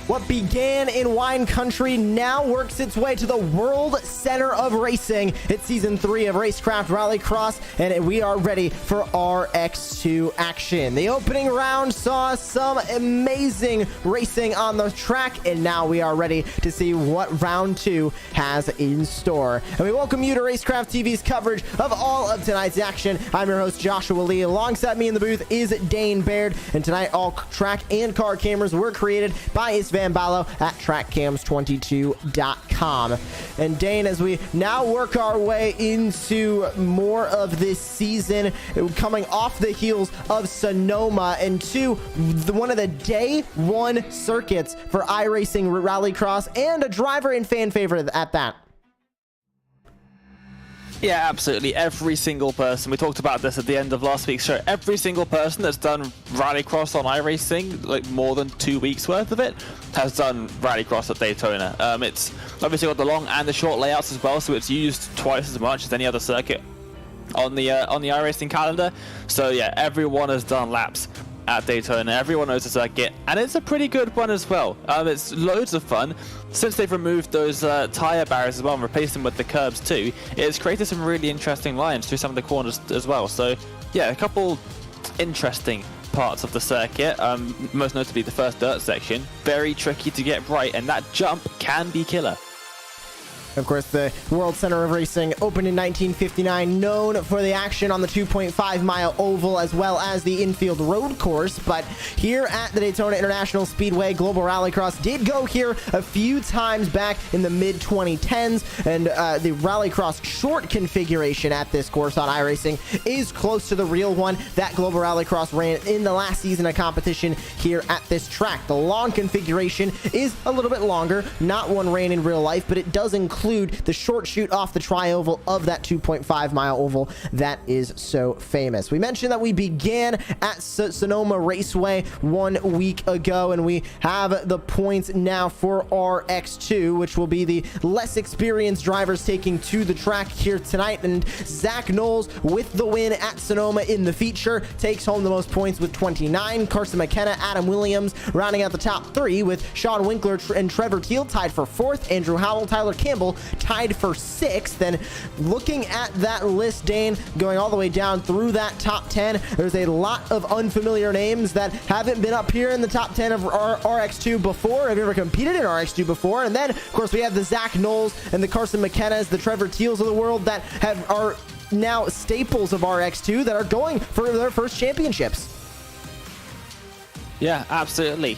What began in wine country now works its way to the world center of racing. It's season 3 of Racecraft Rallycross, and we are ready for RX2 action. The opening round saw some amazing racing on the track, and now we are ready to see what round 2 has in store. And we welcome you to Racecraft TV's coverage of all of tonight's action. I'm your host, Joshua Lee. Alongside me in the booth is Dane Baird, and tonight all track and car cameras were created by Van Ballo at trackcams22.com. And Dane, as we now work our way into more of this season, coming off the heels of Sonoma and one of the day 1 circuits for iRacing Rallycross, and a driver and fan favorite at that. Yeah, absolutely. Every single person, we talked about this at the end of last week's show, every single person that's done Rallycross on iRacing, like more than 2 weeks worth of it, has done Rallycross at Daytona. It's obviously got the long and the short layouts as well, so it's used twice as much as any other circuit on the iRacing calendar. So yeah, everyone has done laps at Daytona. Everyone knows the circuit, and it's a pretty good one as well. It's loads of fun. Since they've removed those tire barriers as well and replaced them with the curbs too, it's created some really interesting lines through some of the corners as well. So yeah, a couple interesting parts of the circuit, most notably the first dirt section. Very tricky to get right, and that jump can be killer. Of course, the World Center of Racing opened in 1959, known for the action on the 2.5-mile oval as well as the infield road course. But here at the Daytona International Speedway, Global Rallycross did go here a few times back in the mid-2010s, and the Rallycross short configuration at this course on iRacing is close to the real one that Global Rallycross ran in the last season of competition here at this track. The long configuration is a little bit longer, not one ran in real life, but it does include the short shoot off the tri-oval of that 2.5-mile oval that is so famous. We mentioned that we began at Sonoma Raceway 1 week ago, and we have the points now for RX2, which will be the less experienced drivers taking to the track here tonight. And Zach Knowles, with the win at Sonoma in the feature, takes home the most points with 29. Carson McKenna, Adam Williams rounding out the top 3, with Sean Winkler and Trevor Teal tied for 4th. Andrew Howell, Tyler Campbell tied for 6th. And looking at that list, Dane, going all the way down through that top 10, there's a lot of unfamiliar names that haven't been up here in the top 10 of RX2 before, have ever competed in RX2 before. And then, of course, we have the Zach Knowles and the Carson McKennas, the Trevor Teals of the world that are now staples of RX2 that are going for their first championships. Yeah, absolutely.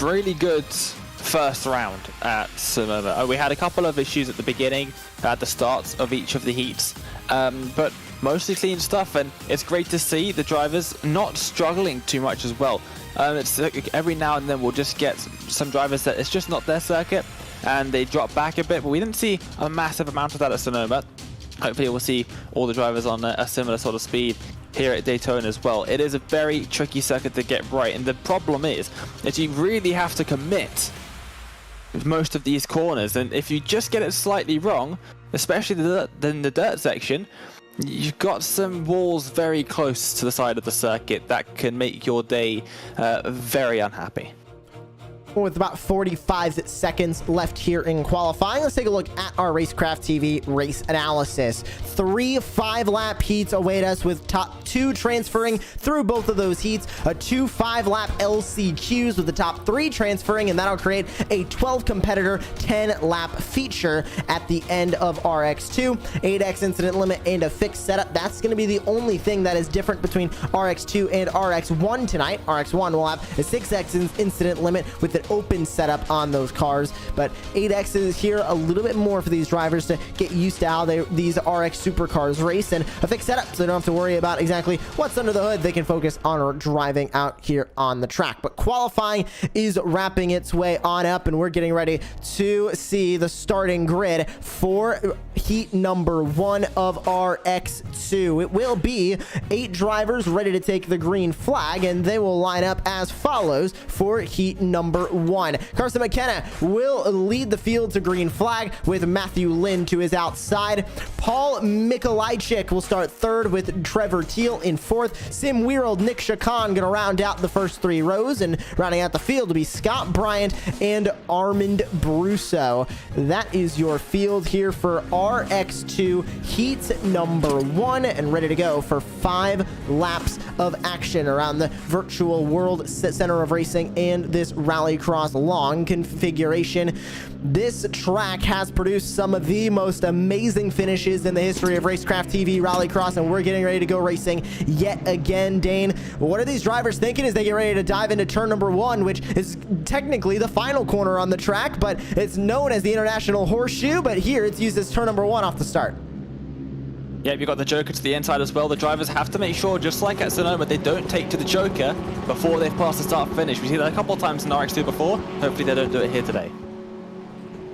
Really good first round at Sonoma. We had a couple of issues at the beginning, at the starts of each of the heats, but mostly clean stuff, and it's great to see the drivers not struggling too much as well. It's every now and then we'll just get some drivers that it's just not their circuit and they drop back a bit, but we didn't see a massive amount of that at Sonoma. Hopefully we'll see all the drivers on a similar sort of speed here at Daytona as well. It is a very tricky circuit to get right, and the problem is that you really have to commit most of these corners, and if you just get it slightly wrong, especially in the dirt section, you've got some walls very close to the side of the circuit that can make your day very unhappy. With about 45 seconds left here in qualifying, let's take a look at our Racecraft TV race analysis. 3 5-lap heats await us, with top 2 transferring through both of those heats, a 2 5-lap LCQs with the top 3 transferring, and that'll create a 12 competitor 10-lap feature at the end of RX2. 8x incident limit and a fixed setup. That's going to be the only thing that is different between RX2 and RX1 tonight. RX1 will have a 6x incident limit with an open setup on those cars, but 8x is here a little bit more for these drivers to get used to how these RX supercars race, and a fixed setup so they don't have to worry about exactly what's under the hood. They can focus on driving out here on the track. But qualifying is wrapping its way on up, and we're getting ready to see the starting grid for heat number 1 of RX2. It will be 8 drivers ready to take the green flag, and they will line up as follows for heat number 1. Carson McKenna will lead the field to green flag with Matthew Lind to his outside. Paul Mikolajczyk will start third with Trevor Teal in fourth. Sim Weirald, Nick Chacon going to round out the first 3 rows, and rounding out the field will be Scott Bryant and Armand Brusso. That is your field here for RX2 heat number 1, and ready to go for 5 laps of action around the virtual World Center of Racing and this Rallycross long configuration. This track has produced some of the most amazing finishes in the history of Racecraft TV Rallycross, and we're getting ready to go racing yet again. Dane, what are these drivers thinking as they get ready to dive into turn number 1, which is technically the final corner on the track, but it's known as the International Horseshoe, but here it's used as turn number 1 off the start. Yeah, you've got the Joker to the inside as well. The drivers have to make sure, just like at Sonoma, they don't take to the Joker before they've passed the start finish. We've seen that a couple of times in RX2 before. Hopefully they don't do it here today.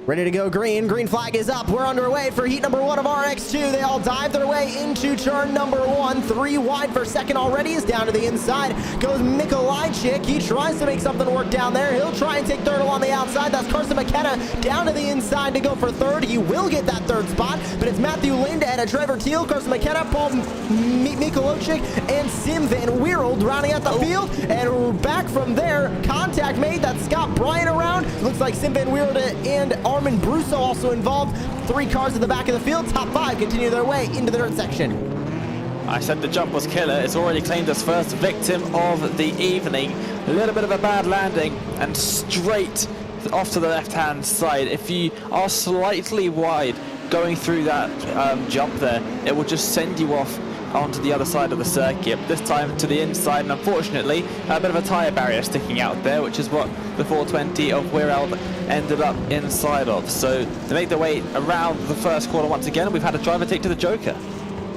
Ready to go green. Green flag is up. We're underway for heat number 1 of RX2. They all dive their way into turn number 1. 3 wide for second already. Is down to the inside. Goes Mikolajczyk. He tries to make something work down there. He'll try and take third along the outside. That's Carson McKenna down to the inside to go for third. He will get that third spot, but it's Matthew Lind ahead of Trevor Teal, Carson McKenna, Paul Mikolajczyk, and Sim Van Weirald rounding out the field. And back from there, contact made. That's Scott Bryant around. Looks like Sim Van Weirald and Armand Brusso also involved. 3 cars in the back of the field. Top 5 continue their way into the dirt section. I said the jump was killer. It's already claimed its first victim of the evening. A little bit of a bad landing and straight off to the left-hand side. If you are slightly wide going through that jump there, it will just send you off onto the other side of the circuit, this time to the inside, and unfortunately a bit of a tyre barrier sticking out there, which is what the 420 of Weireld ended up inside of. So to make their way around the first corner once again, we've had a driver take to the Joker.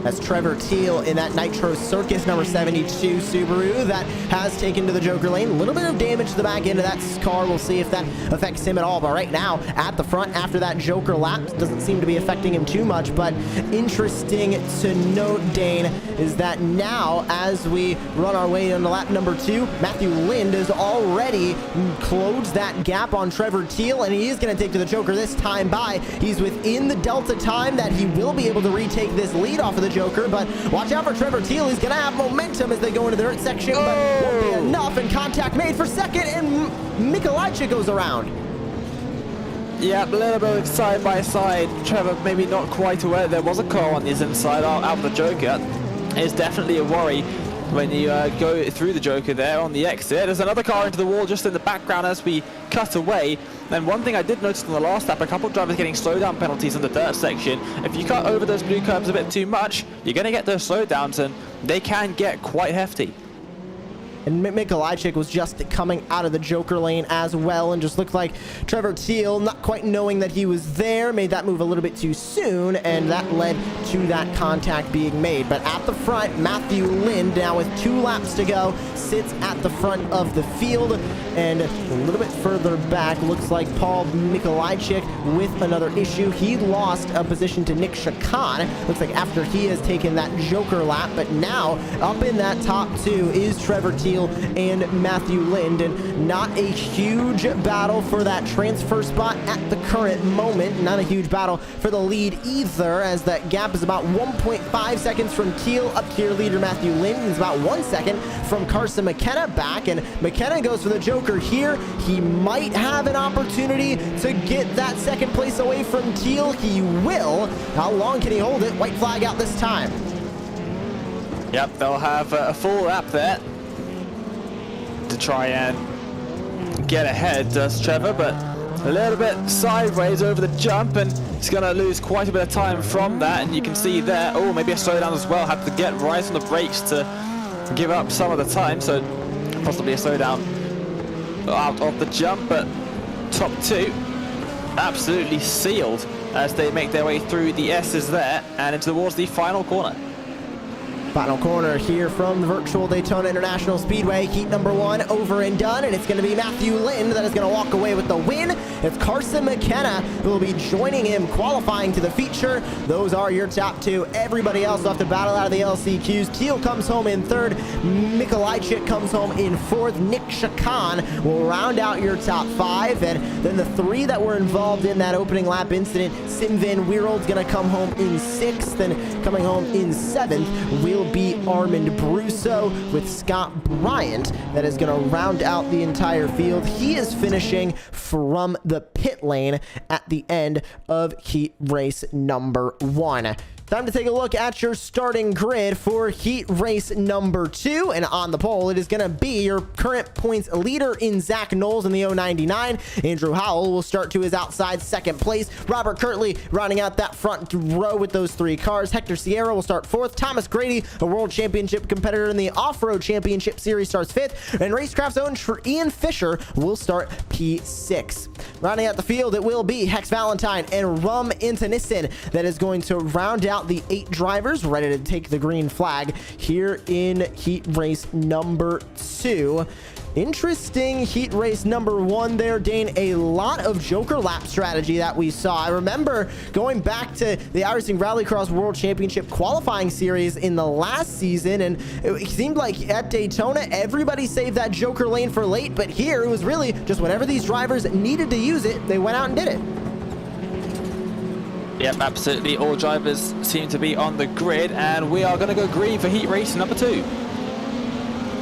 That's Trevor Teal in that Nitro Circus number 72 Subaru that has taken to the Joker lane. A little bit of damage to the back end of that car. We'll see if that affects him at all. But right now, at the front, after that Joker lap, doesn't seem to be affecting him too much. But interesting to note, Dane, is that now, as we run our way into lap number 2, Matthew Lind has already closed that gap on Trevor Teal, and he is going to take to the Joker this time by. He's within the Delta time that he will be able to retake this lead off of the Joker, but watch out for Trevor Teal. He's going to have momentum as they go into the dirt section, but won't be enough, and contact made for second, and Mikolajczyk goes around. Yeah, a little bit of side by side. Trevor maybe not quite aware there was a car on his inside out of the Joker. It's definitely a worry when you go through the Joker there on the exit. There's another car into the wall just in the background as we cut away. And one thing I did notice on the last lap, a couple of drivers getting slowdown penalties in the dirt section. If you cut over those blue curbs a bit too much, you're going to get those slowdowns, and they can get quite hefty. And Mikolajczyk was just coming out of the Joker lane as well, and just looked like Trevor Teal, not quite knowing that he was there, made that move a little bit too soon, and that led to that contact being made. But at the front, Matthew Lind, now with 2 laps to go, sits at the front of the field. And a little bit further back, looks like Paul Mikolajczyk with another issue. He lost a position to Nick Chacon. Looks like after he has taken that Joker lap, but now up in that top 2 is Trevor Teal and Matthew Lind, and not a huge battle for that transfer spot at the current moment. Not a huge battle for the lead either, as that gap is about 1.5 seconds from Teal up to your leader Matthew Lind. It's about 1 second from Carson McKenna back, and McKenna goes for the Joker here. He might have an opportunity to get that second place away from Teal. He will. How long can he hold it? White flag out this time. Yep, they'll have a full lap there to try and get ahead, does Trevor, but a little bit sideways over the jump, and he's going to lose quite a bit of time from that. And you can see there, oh, maybe a slowdown as well. Had to get right on the brakes to give up some of the time, so possibly a slowdown out of the jump. But top 2 absolutely sealed as they make their way through the S's there and into towards the final corner. Final corner here from the virtual Daytona International Speedway. Heat number 1 over and done, and it's going to be Matthew Lind that is going to walk away with the win. It's Carson McKenna who will be joining him, qualifying to the feature. Those are your top 2. Everybody else will have to battle out of the LCQs. Teal comes home in 3rd. Mikolajczyk comes home in 4th. Nick Shakan will round out your top 5. And then the 3 that were involved in that opening lap incident, Sim Van Weerld's going to come home in 6th, and coming home in 7th will be Armand Brusso with Scott Bryant that is going to round out the entire field. He is finishing from the pit lane at the end of heat race number 1. Time to take a look at your starting grid for heat race number 2. And on the pole, it is going to be your current points leader in Zach Knowles in the 099. Andrew Howell will start to his outside 2nd place. Robert Kirtley rounding out that front row with those 3 cars. Hector Sierra will start 4th. Thomas Grady, a world championship competitor in the off-road championship series, starts 5th. And Racecraft's own Ian Fisher will start P6. Rounding out the field, it will be Hex Valentine and Rum Intanissen that is going to round out the 8 drivers ready to take the green flag here in heat race number 2. Interesting heat race number 1 there, Dane. A lot of Joker lap strategy that we saw. I remember going back to the iRacing Rallycross World Championship qualifying series in the last season, and it seemed like at Daytona, everybody saved that Joker lane for late, but here it was really just whenever these drivers needed to use it, they went out and did it. Yep, absolutely. All drivers seem to be on the grid, and we are going to go green for heat race number 2.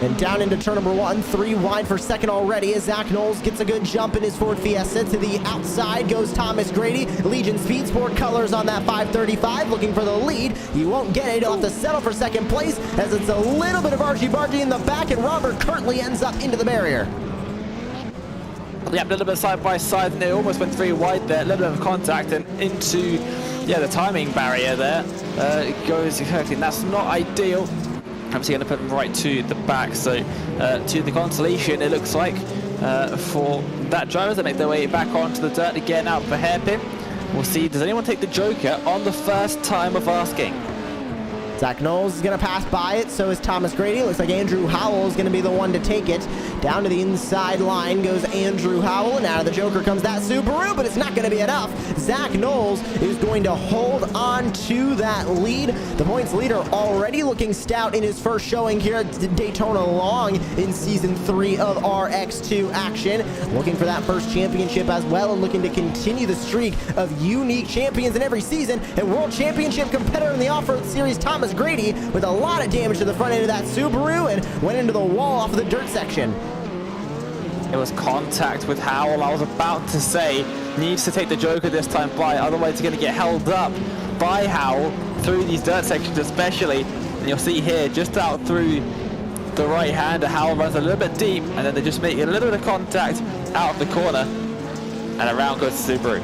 And down into turn number 1, 3 wide for 2nd already as Zach Knowles gets a good jump in his Ford Fiesta. To the outside goes Thomas Grady. Legion Speed Sport colors on that 535, looking for the lead. He won't get it. He'll have to settle for 2nd place as it's a little bit of argy-bargy in the back, and Robert Kirtley ends up into the barrier. Yeah, a little bit side by side, and they almost went 3 wide there. A little bit of contact and into, the timing barrier there. It goes exactly, and that's not ideal. Obviously going to put them right to the back, so to the consolation, it looks like, for that driver to make their way back onto the dirt again out for hairpin. We'll see, does anyone take the Joker on the first time of asking? Zach Knowles is going to pass by it, so is Thomas Grady. Looks like Andrew Howell is going to be the one to take it. Down to the inside line goes Andrew Howell, and out of the Joker comes that Subaru, but it's not going to be enough. Zach Knowles is going to hold on to that lead. The points leader already looking stout in his first showing here at Daytona Long in Season 3 of RX2 action. Looking for that first championship as well, and looking to continue the streak of unique champions in every season. And World Championship competitor in the Off-Road Series, Thomas Grady, with a lot of damage to the front end of that Subaru, and went into the wall off of the dirt section. It was contact with Howell. I was about to say, needs to take the Joker this time by, otherwise he's going to get held up by Howell through these dirt sections especially. And you'll see here, just out through the right-hander, Howell runs a little bit deep, and then they just make a little bit of contact out of the corner, and around goes Subaru.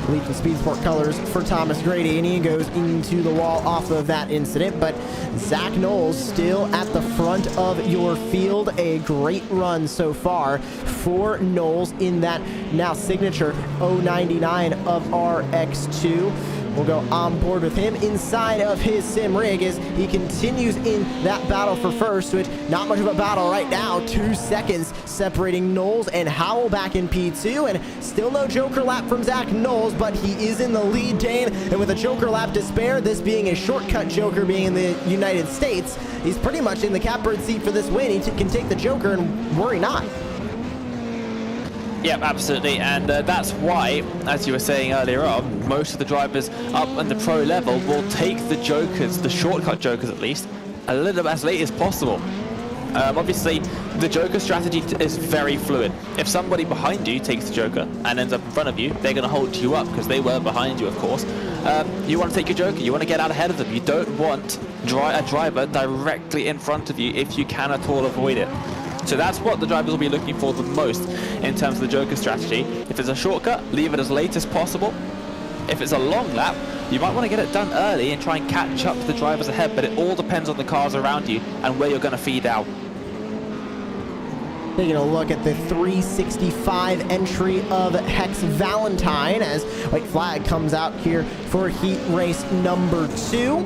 Legion Speed Sport colors for Thomas Grady, and he goes into the wall off of that incident. But Zach Knowles still at the front of your field. A great run so far for Knowles in that now signature 099 of RX2. We'll go on board with him inside of his sim rig as he continues in that battle for first, which not much of a battle right now. 2 seconds separating Knowles and Howell back in P2, and still no Joker lap from Zach Knowles, but he is in the lead, Dane. And with a Joker lap to spare, this being a shortcut Joker being in the United States, he's pretty much in the catbird seat for this win. He can take the Joker and worry not. Yep, absolutely, and that's why, as you were saying earlier on, most of the drivers up in the pro level will take the Jokers, the shortcut Jokers at least, a little bit as late as possible. Obviously, the Joker strategy is very fluid. If somebody behind you takes the Joker and ends up in front of you, they're going to hold you up because they were behind you, of course. You want to take your Joker, you want to get out ahead of them. You don't want a driver directly in front of you if you can at all avoid it. So that's what the drivers will be looking for the most in terms of the Joker strategy. If it's a shortcut, leave it as late as possible. If it's a long lap, you might want to get it done early and try and catch up to the drivers ahead, but it all depends on the cars around you and where you're going to feed out. Taking a look at the 365 entry of Hex Valentine as white flag comes out here for heat race number 2.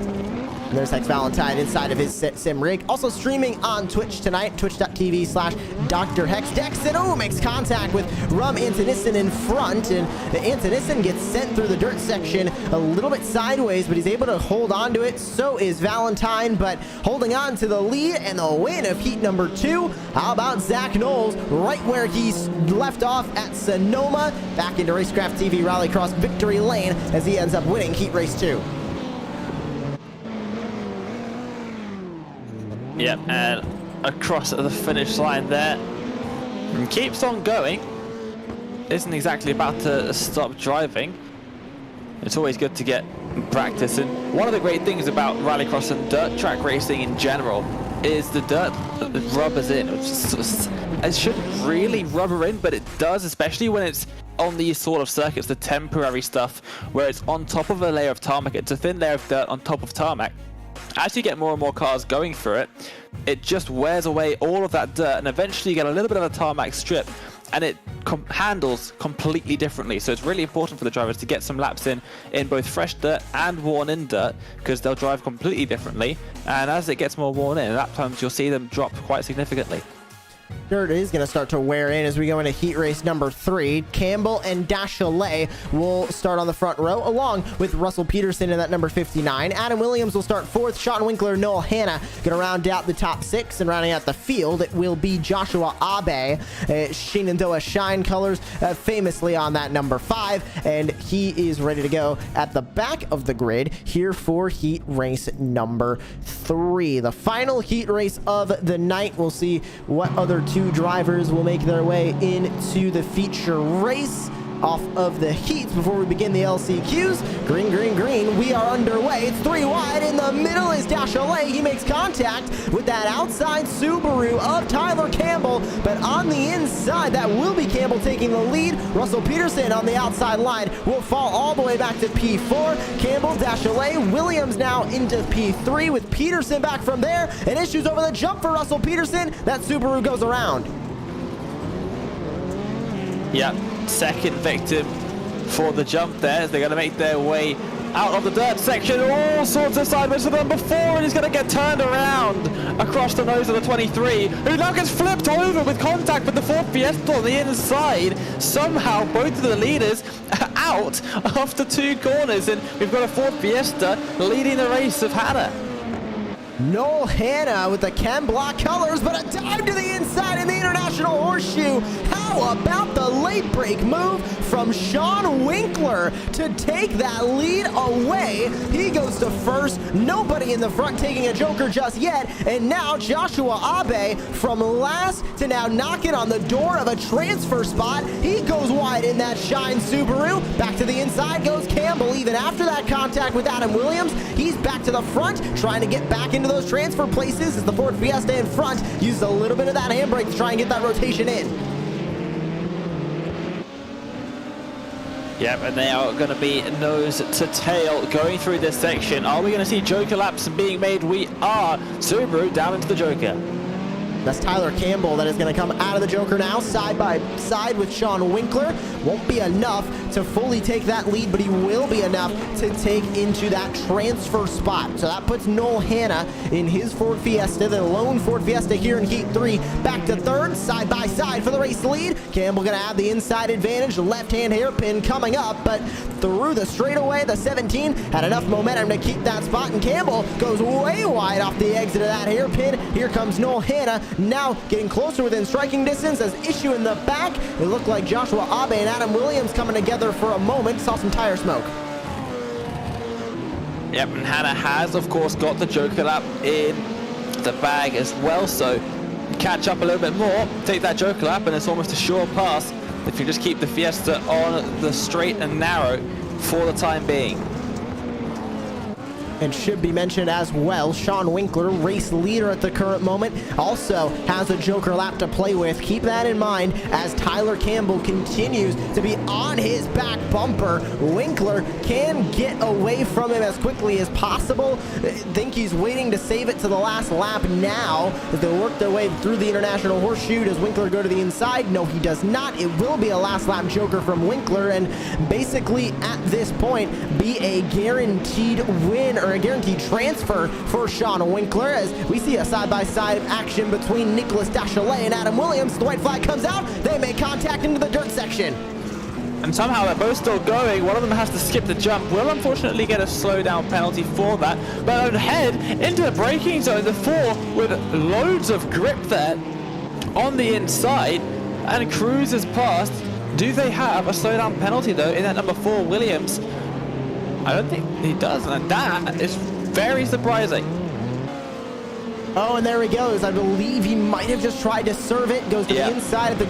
And there's Hex Valentine inside of his sim rig. Also streaming on Twitch tonight, twitch.tv/Dr. Hex. Dexon makes contact with Rum Antonissen in front, and the Antonissen gets sent through the dirt section a little bit sideways, but he's able to hold on to it. So is Valentine, but holding on to the lead and the win of heat number 2. How about Zach Knowles right where he's left off at Sonoma, back into Racecraft TV Rallycross victory lane as he ends up winning heat race 2. Yep, and across the finish line there. And keeps on going. Isn't exactly about to stop driving. It's always good to get practice. And one of the great things about Rallycross and dirt track racing in general is the dirt rubbers in. It shouldn't really rubber in, but it does, especially when it's on these sort of circuits, the temporary stuff, where it's on top of a layer of tarmac. It's a thin layer of dirt on top of tarmac. As you get more and more cars going through it, it just wears away all of that dirt, and eventually you get a little bit of a tarmac strip, and it handles completely differently. So it's really important for the drivers to get some laps in both fresh dirt and worn in dirt, because they'll drive completely differently, and as it gets more worn in, lap times you'll see them drop quite significantly. Dirt is going to start to wear in as we go into heat race number 3. Campbell and Dashalet will start on the front row, along with Russell Peterson in that number 59. Adam Williams will start 4th. Sean Winkler, Noel Hanna going to round out the top 6, and rounding out the field, it will be Joshua Abe, Shenandoah Shine colors, famously on that number 5, and he is ready to go at the back of the grid here for heat race number 3. The final heat race of the night. We'll see what other 2 drivers will make their way into the feature race off of the heats before we begin the LCQs. Green, green, green. We are underway. It's 3 wide. In the middle is Dashalet. He makes contact with that outside Subaru of Tyler Campbell, but on the inside, that will be Campbell taking the lead. Russell Peterson on the outside line will fall all the way back to P4. Campbell, Dashalet, Williams now into P3 with Peterson back from there, and issues over the jump for Russell Peterson. That Subaru goes around. Yep, second victim for the jump there as they're going to make their way out of the dirt section. All sorts of sideways for number 4, and he's going to get turned around across the nose of the 23, who now gets flipped over with contact with the Ford Fiesta on the inside. Somehow both of the leaders are out after 2 corners, and we've got a Ford Fiesta leading the race of Hanna. Noel Hanna with the Chem Block colors, but a dive to the inside in the International Horseshoe. How about the late break move from Sean Winkler to take that lead away? He goes to first. Nobody in the front taking a joker just yet. And now Joshua Abe from last to now knocking on the door of a transfer spot. He goes wide in that Shine Subaru. Back to the inside goes Campbell. Even after that contact with Adam Williams, he's back to the front, trying to get back into those transfer places as the Ford Fiesta in front uses a little bit of that handbrake to try and get that rotation in. Yep, and they are going to be nose to tail going through this section. Are we going to see Joker laps being made? We are. Subaru down into the Joker. That's Tyler Campbell that is going to come out of the Joker now, side by side with Sean Winkler. Won't be enough to fully take that lead, but he will be enough to take into that transfer spot. So that puts Noel Hanna in his Ford Fiesta, the lone Ford Fiesta here in Heat 3, back to 3rd, side by side for the race lead. Campbell going to have the inside advantage, the left-hand hairpin coming up, but through the straightaway, the 17 had enough momentum to keep that spot, and Campbell goes way wide off the exit of that hairpin. Here comes Noel Hanna, now getting closer within striking distance as issue in the back. It looked like Joshua Abe and Adam Williams coming together for a moment. Saw some tire smoke. Yep, and Hanna has, of course, got the Joker lap in the bag as well, so catch up a little bit more, take that Joker lap, and it's almost a sure pass if you just keep the Fiesta on the straight and narrow for the time being. And should be mentioned as well, Sean Winkler, race leader at the current moment, also has a Joker lap to play with. Keep that in mind as Tyler Campbell continues to be on his back bumper. Winkler can get away from him as quickly as possible. I think he's waiting to save it to the last lap now as they work their way through the International Horseshoe. Does Winkler go to the inside? No, he does not. It will be a last lap Joker from Winkler, and basically at this point be a guaranteed win, or or a guaranteed transfer for Sean Winkler, as we see a side-by-side action between Nicholas Dachelet and Adam Williams. The white flag comes out. They make contact into the dirt section. And somehow they're both still going. One of them has to skip the jump. Will unfortunately get a slowdown penalty for that. But head into the braking zone, the 4 with loads of grip there on the inside and cruises past. Do they have a slowdown penalty though in that number 4 Williams? I don't think he does, and that is very surprising. Oh, and there he goes. I believe he might have just tried to serve it. Goes to the inside of the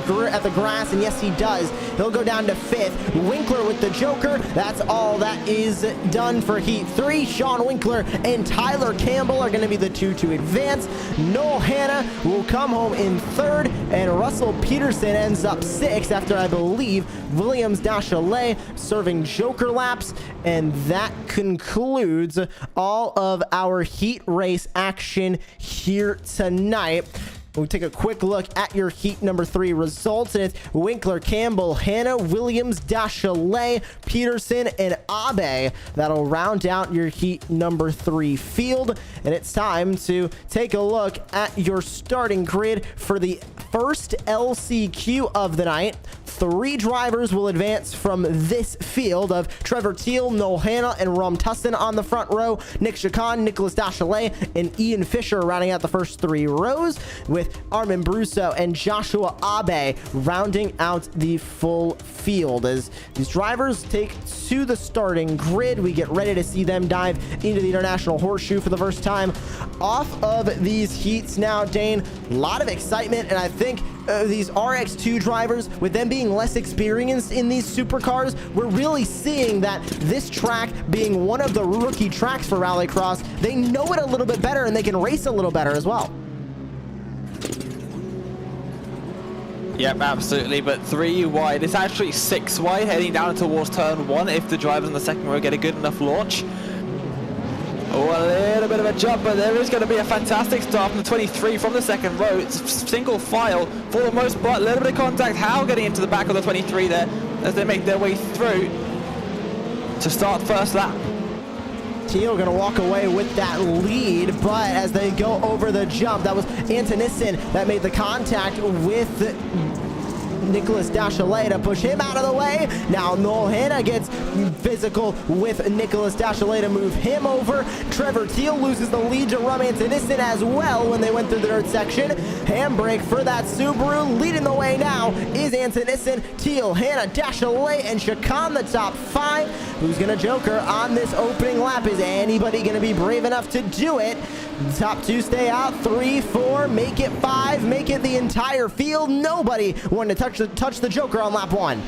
grass, and yes, he does. He'll go down to 5th. Winkler with the Joker. That's all that is done for Heat 3. Sean Winkler and Tyler Campbell are going to be the 2 to advance. Noel Hanna will come home in 3rd, and Russell Peterson ends up 6th after, I believe, Williams Dachelet serving Joker laps. And that concludes all of our heat race action here tonight. We'll take a quick look at your heat number 3 results, and it's Winkler, Campbell, Hanna, Williams, Dachelet, Peterson, and Abe. That'll round out your heat number 3 field, and it's time to take a look at your starting grid for the first LCQ of the night. 3 drivers will advance from this field of Trevor Teal, Noel Hanna, and Rom Tussin on the front row. Nick Chacon, Nicholas Dachelet, and Ian Fisher rounding out the first 3 rows, with Armin Brusso and Joshua Abe rounding out the full field. As these drivers take to the starting grid, we get ready to see them dive into the International Horseshoe for the first time off of these heats now, Dane. A lot of excitement, and I think these RX2 drivers, with them being less experienced in these supercars, we're really seeing that this track being one of the rookie tracks for Rallycross, they know it a little bit better and they can race a little better as well. Yep, absolutely, but 3 wide. It's actually 6 wide heading down towards turn 1 if the drivers in the second row get a good enough launch. Oh, a little bit of a jump, but there is going to be a fantastic start from the 23 from the second row. It's single file for the most part. A little bit of contact. Howe getting into the back of the 23 there as they make their way through to start first lap. Teal gonna walk away with that lead, but as they go over the jump, that was Antonisson that made the contact with Nicholas Dachelet to push him out of the way. Now Noel Hanna gets physical with Nicholas Dachelet to move him over. Trevor Teal loses the lead to Rum Antonisson as well when they went through the dirt section. Handbrake for that Subaru. Leading the way now is Antonisson, Teal, Hanna, Dachelet, and Chacon, the top 5. Who's gonna joker on this opening lap? Is anybody gonna be brave enough to do it? The top 2 stay out. 3, 4, make it 5, make it the entire field. Nobody wanted to touch the joker on lap 1.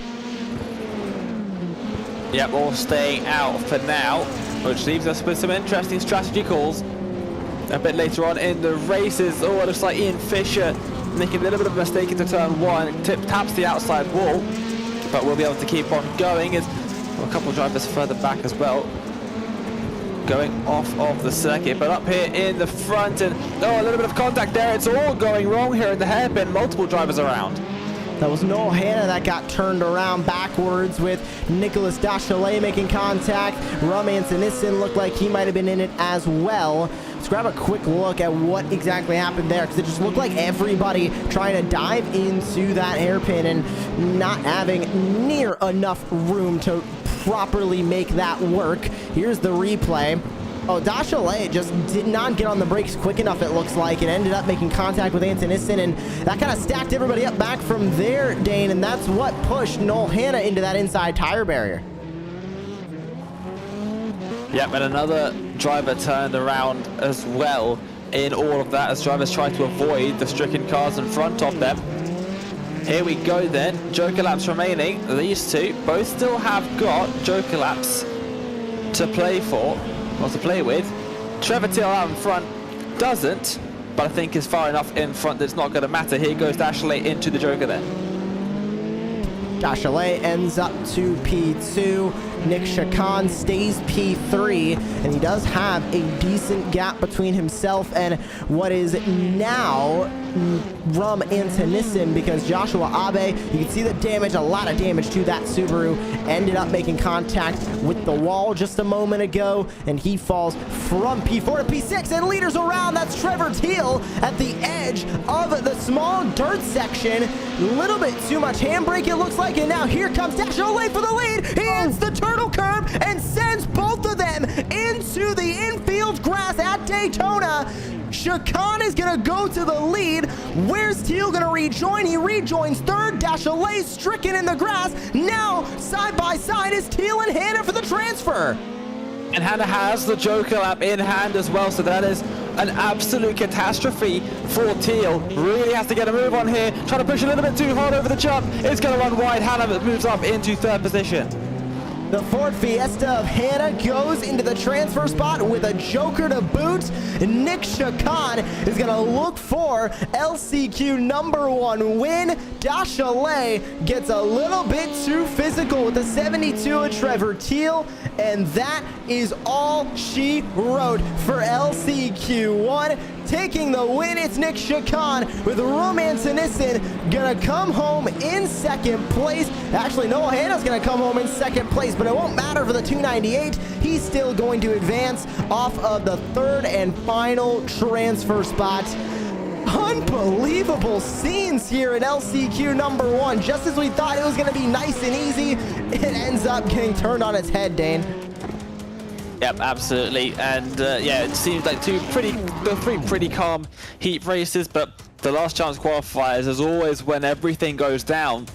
Yep, all staying out for now, which leaves us with some interesting strategy calls a bit later on in the races. Oh, it looks like Ian Fisher making a little bit of a mistake into turn 1. Taps the outside wall, but we'll be able to keep on going as a couple of drivers further back as well going off of the circuit. But up here in the front, and oh, a little bit of contact there. It's all going wrong here in the hairpin. Multiple drivers around. That was Noel Hanna that got turned around backwards with Nicholas Dachelet making contact. Rum Antonisson looked like he might have been in it as well. Let's grab a quick look at what exactly happened there, because it just looked like everybody trying to dive into that hairpin and not having near enough room to properly make that work. Here's the replay. Oh, Dachelet just did not get on the brakes quick enough, it looks like, and ended up making contact with Antonisson, and that kind of stacked everybody up back from there, Dane, and that's what pushed Noel Hanna into that inside tire barrier. Yep, and another driver turned around as well in all of that as drivers tried to avoid the stricken cars in front of them. Here we go then, joker laps remaining. These 2 both still have got joker laps to play for, or to play with. Trevor Teal out in front doesn't, but I think is far enough in front that it's not going to matter. Here goes Dachelet into the joker then. Dashalet ends up to P2. Nick Chacon stays P3, and he does have a decent gap between himself and what is now Rum Antonissim, because Joshua Abe, you can see the damage, a lot of damage to that Subaru, ended up making contact with the wall just a moment ago, and he falls from P4 to P6 and leaders around. That's Trevor Teal at the edge of the small dirt section. A little bit too much handbrake, it looks like, and now here comes Dashalet for the lead. He hits the turtle curb and sends both of them into the infield grass at Daytona. Chacon is going to go to the lead. Where's Teal going to rejoin? He rejoins third. Dashalet stricken in the grass. Now, side by side is Teal and Hannah for the transfer. And Hannah has the Joker lap in hand as well, so that is an absolute catastrophe for Teal. Really has to get a move on here. Trying to push a little bit too hard over the jump. It's going to run wide. Hannah moves up into third position. The Ford Fiesta of Hannah goes into the transfer spot with a Joker to boot. Nick Chacon is going to look for LCQ #1 win. Dashalet gets a little bit too physical with the 72 of Trevor Teal, and that is all she wrote for LCQ1. Taking the win, it's Nick Chacon with Rum Antonissim gonna come home in second place. Actually, Noah Hannah's gonna come home in second place, but it won't matter for the 298. He's still going to advance off of the third and final transfer spot. Unbelievable scenes here in LCQ #1. Just as we thought it was gonna be nice and easy, it ends up getting turned on its head, Dane. Yep, absolutely. And yeah, it seems like three pretty calm heat races, but the last chance qualifiers is always when everything goes down,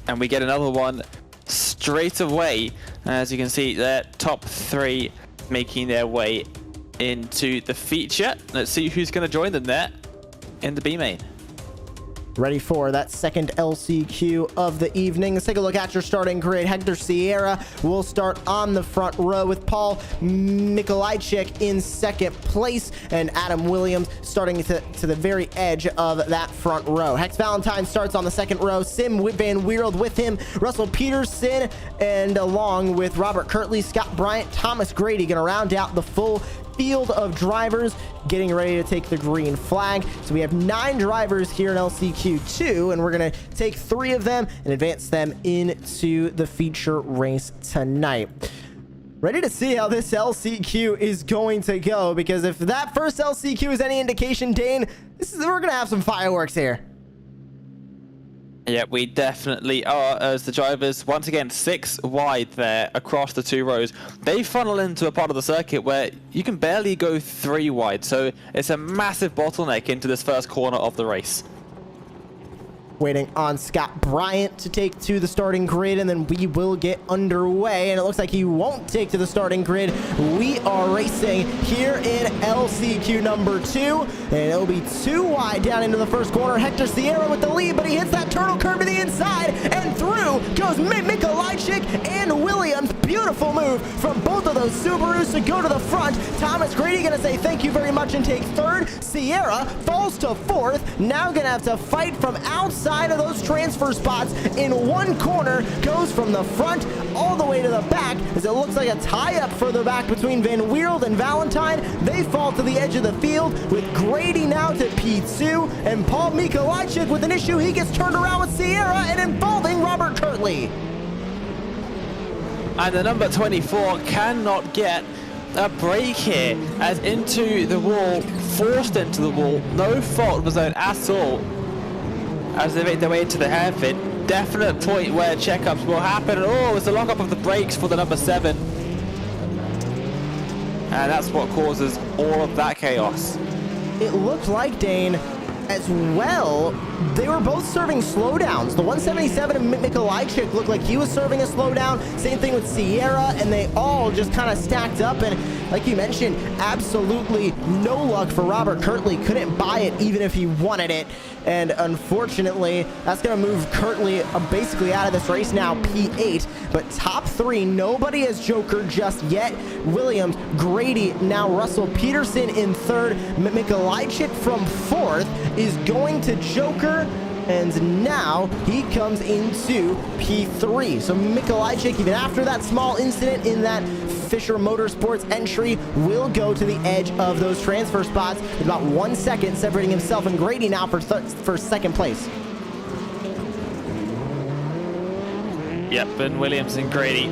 and we get another one straight away. As you can see, their top three making their way into the feature. Let's see who's going to join them there in the B main. Ready for that second LCQ of the evening. Let's take a look at your starting grid. Hector Sierra will start on the front row with Paul Mikolajczyk in second place and Adam Williams starting to the very edge of that front row. Hex Valentine starts on the second row. Sim Van Weerld with him. Russell Peterson, and along with Robert Kirtley, Scott Bryant, Thomas Grady going to round out the full field of drivers getting ready to take the green flag. So we have 9 drivers here in LCQ2, and we're going to take 3 of them and advance them into the feature race tonight. Ready to see how this LCQ is going to go, because if that first LCQ is any indication, Dane, we're going to have some fireworks here. Yeah, we definitely are, as the drivers, once again, 6 wide there across the 2 rows. They funnel into a part of the circuit where you can barely go 3 wide, so it's a massive bottleneck into this first corner of the race. Waiting on Scott Bryant to take to the starting grid, and then we will get underway. And it looks like he won't take to the starting grid. We are racing here in LCQ #2, and it'll be 2 wide down into the first corner. Hector Sierra with the lead, but he hits that turtle curve to the inside, and through goes Mikolajczyk and Williams. Beautiful move from both of those Subarus to go to the front. Thomas Grady gonna say thank you very much and take third. Sierra falls to fourth. Now gonna have to fight from outside of those transfer spots in one corner, goes from the front all the way to the back, as it looks like a tie-up further back between Van Weerld and Valentine. They fall to the edge of the field with Grady now to P2, and Paul Mikolajczyk with an issue. He gets turned around with Sierra and involving Robert Kirtley. And the number 24 cannot get a break here, as into the wall, forced into the wall. No fault was owned at all as they make their way into the hairpin. Definite point where checkups will happen. And oh, it's the lock up of the brakes for the number 7. And that's what causes all of that chaos. It looked like, Dane, as well, they were both serving slowdowns. The 177 of Mikolajczyk looked like he was serving a slowdown. Same thing with Sierra, and they all just kind of stacked up. And like you mentioned, absolutely no luck for Robert Kirtley. Couldn't buy it even if he wanted it. And unfortunately, that's going to move Kirtley basically out of this race now, P8. But top 3, nobody has Joker just yet. Williams, Grady, now Russell Peterson in third. Mikolajczyk from fourth is going to Joker. and now he comes into P3. So Mikolajczyk, even after that small incident in that Fisher Motorsports entry, will go to the edge of those transfer spots with about 1 second separating himself and Grady now for second place. Yep, and Williams and Grady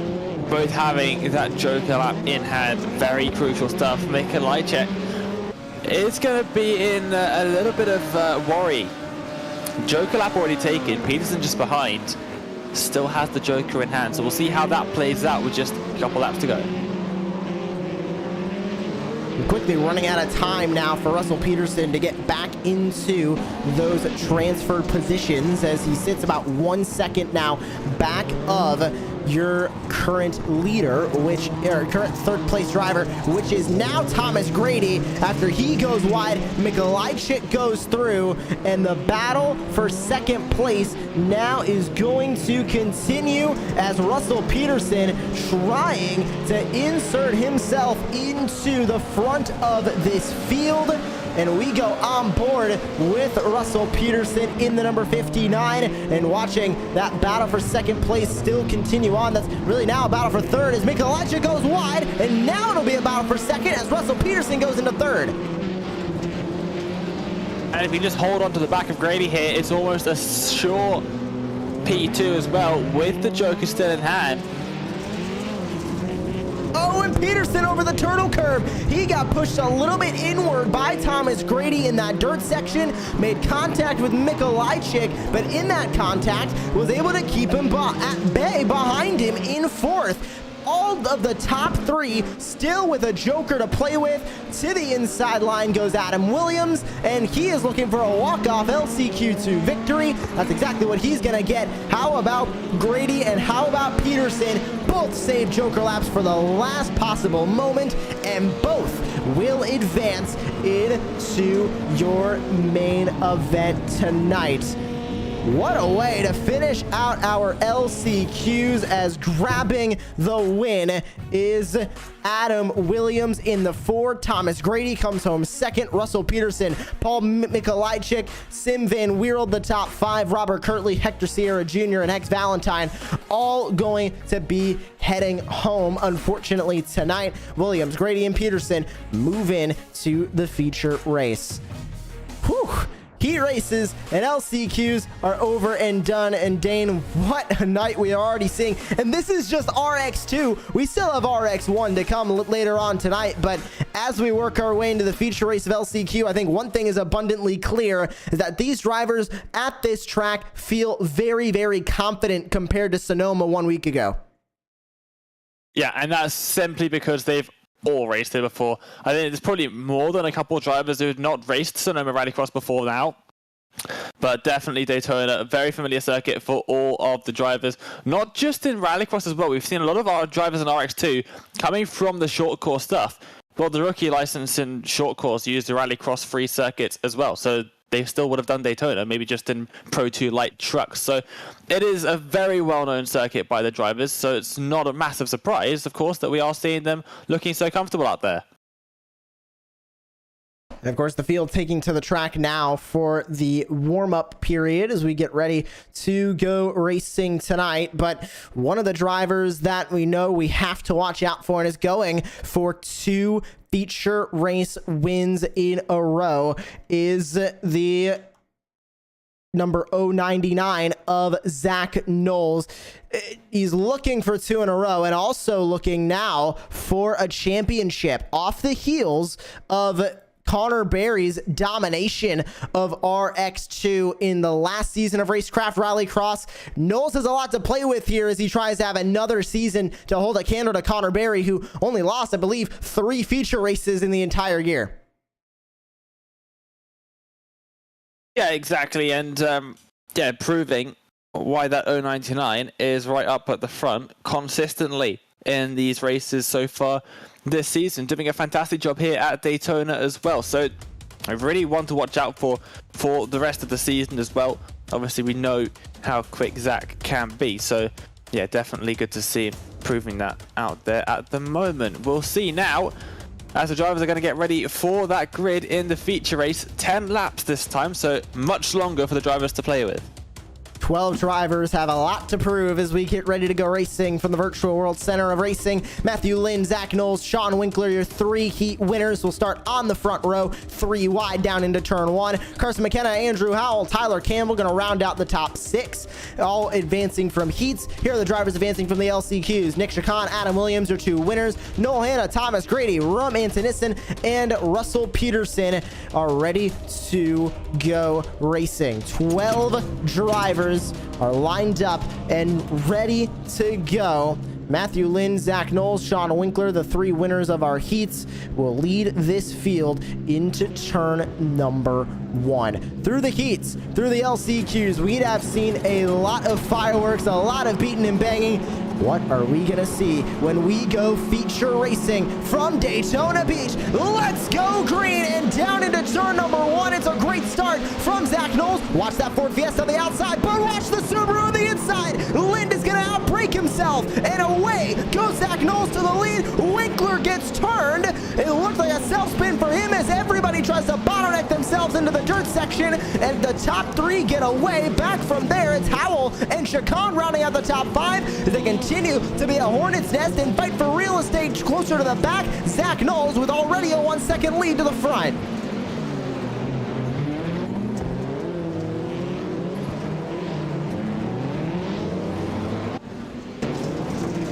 both having that Joker lap in hand. Very crucial stuff. Mikolajczyk is going to be in a little bit of worry. Joker lap already taken. Peterson just behind. Still has the Joker in hand. So we'll see how that plays out with just a couple laps to go. Quickly running out of time now for Russell Peterson to get back into those transfer positions as he sits about 1 second now back of your current leader, current third place driver, which is now Thomas Grady. After he goes wide, Mikolajczyk goes through, and the battle for second place now is going to continue as Russell Peterson trying to insert himself into the front of this field. And we go on board with Russell Peterson in the number 59 and watching that battle for second place still continue on. That's really now a battle for third as Mikolajczyk goes wide, and now it'll be a battle for second as Russell Peterson goes into third. And if you just hold on to the back of Grady here, it's almost a short P2 as well with the Joker still in hand. Oh, and Peterson over the turtle curve. He got pushed a little bit inward by Thomas Grady in that dirt section, made contact with Mikolajczyk, but in that contact was able to keep him at bay behind him in fourth. All of the top three still with a Joker to play with. To the inside line goes Adam Williams, and he is looking for a walk-off LCQ2 victory. That's exactly what he's gonna get. How about Grady and how about Peterson? Both save Joker laps for the last possible moment, and both will advance into your main event tonight. What a way to finish out our LCQs, as grabbing the win is Adam Williams in the 4. Thomas Grady comes home second. Russell Peterson, Paul Mikolajczyk, Sim Van Weerld the top 5. Robert Kirtley, Hector Sierra Jr., and Hex Valentine all going to be heading home, unfortunately, tonight. Williams, Grady, and Peterson move in to the feature race. Whew. Heat races and LCQs are over and done. And Dane, what a night we are already seeing. And this is just RX2. We still have RX1 to come later on tonight. But as we work our way into the feature race of LCQ, I think one thing is abundantly clear, is that these drivers at this track feel very, very confident compared to Sonoma 1 week ago. Yeah, and that's simply because they've all raced here before. I think there's probably more than a couple of drivers who have not raced Sonoma Rallycross before now. But definitely Daytona, a very familiar circuit for all of the drivers. Not just in Rallycross as well. We've seen a lot of our drivers in RX2 coming from the short course stuff. Well, the rookie license in short course used the Rallycross free circuits as well. So they still would have done Daytona, maybe just in Pro 2 light trucks. So it is a very well-known circuit by the drivers, so it's not a massive surprise, of course, that we are seeing them looking so comfortable out there. And of course, the field taking to the track now for the warm-up period as we get ready to go racing tonight. But one of the drivers that we know we have to watch out for and is going for 2 feature race wins in a row is the number 099 of Zach Knowles. He's looking for 2 in a row and also looking now for a championship off the heels of Connor Berry's domination of RX2 in the last season of Racecraft Rallycross. Knowles has a lot to play with here as he tries to have another season to hold a candle to Connor Berry, who only lost, I believe, 3 feature races in the entire year. Yeah, exactly. And yeah, proving why that 099 is right up at the front consistently in these races so far this season, doing a fantastic job here at Daytona as well. So I really want to watch out for the rest of the season as well. Obviously, we know how quick Zach can be. So yeah, definitely good to see him proving that out there at the moment. We'll see now as the drivers are going to get ready for that grid in the feature race. 10 laps this time, so much longer for the drivers to play with. 12 drivers have a lot to prove as we get ready to go racing from the Virtual World Center of Racing. Matthew Lynn, Zach Knowles, Sean Winkler, your 3 heat winners will start on the front row, 3 wide down into turn 1. Carson McKenna, Andrew Howell, Tyler Campbell going to round out the top 6, all advancing from heats. Here are the drivers advancing from the LCQs. Nick Chacon, Adam Williams are 2 winners. Noel Hanna, Thomas Grady, Rum Antonissen, and Russell Peterson are ready to go racing. 12 drivers are lined up and ready to go. Matthew Lynn, Zach Knowles, Sean Winkler, the 3 winners of our heats, will lead this field into turn number 1. Through the heats, through the LCQs, we'd have seen a lot of fireworks, a lot of beating and banging. What are we gonna see when we go feature racing from Daytona Beach? Let's go green and down into turn number 1. It's a great start from Zach Knowles. Watch that Ford Fiesta on the outside, but watch the Subaru on the inside. Lind is gonna outbrake himself, and away goes Zach Knowles to the lead. Winkler gets turned. It looked like a self-spin for him as everybody tries to bottleneck themselves into the dirt section, and the top 3 get away. Back from there, it's Howell and Chacon rounding out the top 5 as they continue to be a hornet's nest and fight for real estate closer to the back. Zach Knowles with already a 1-second lead to the front.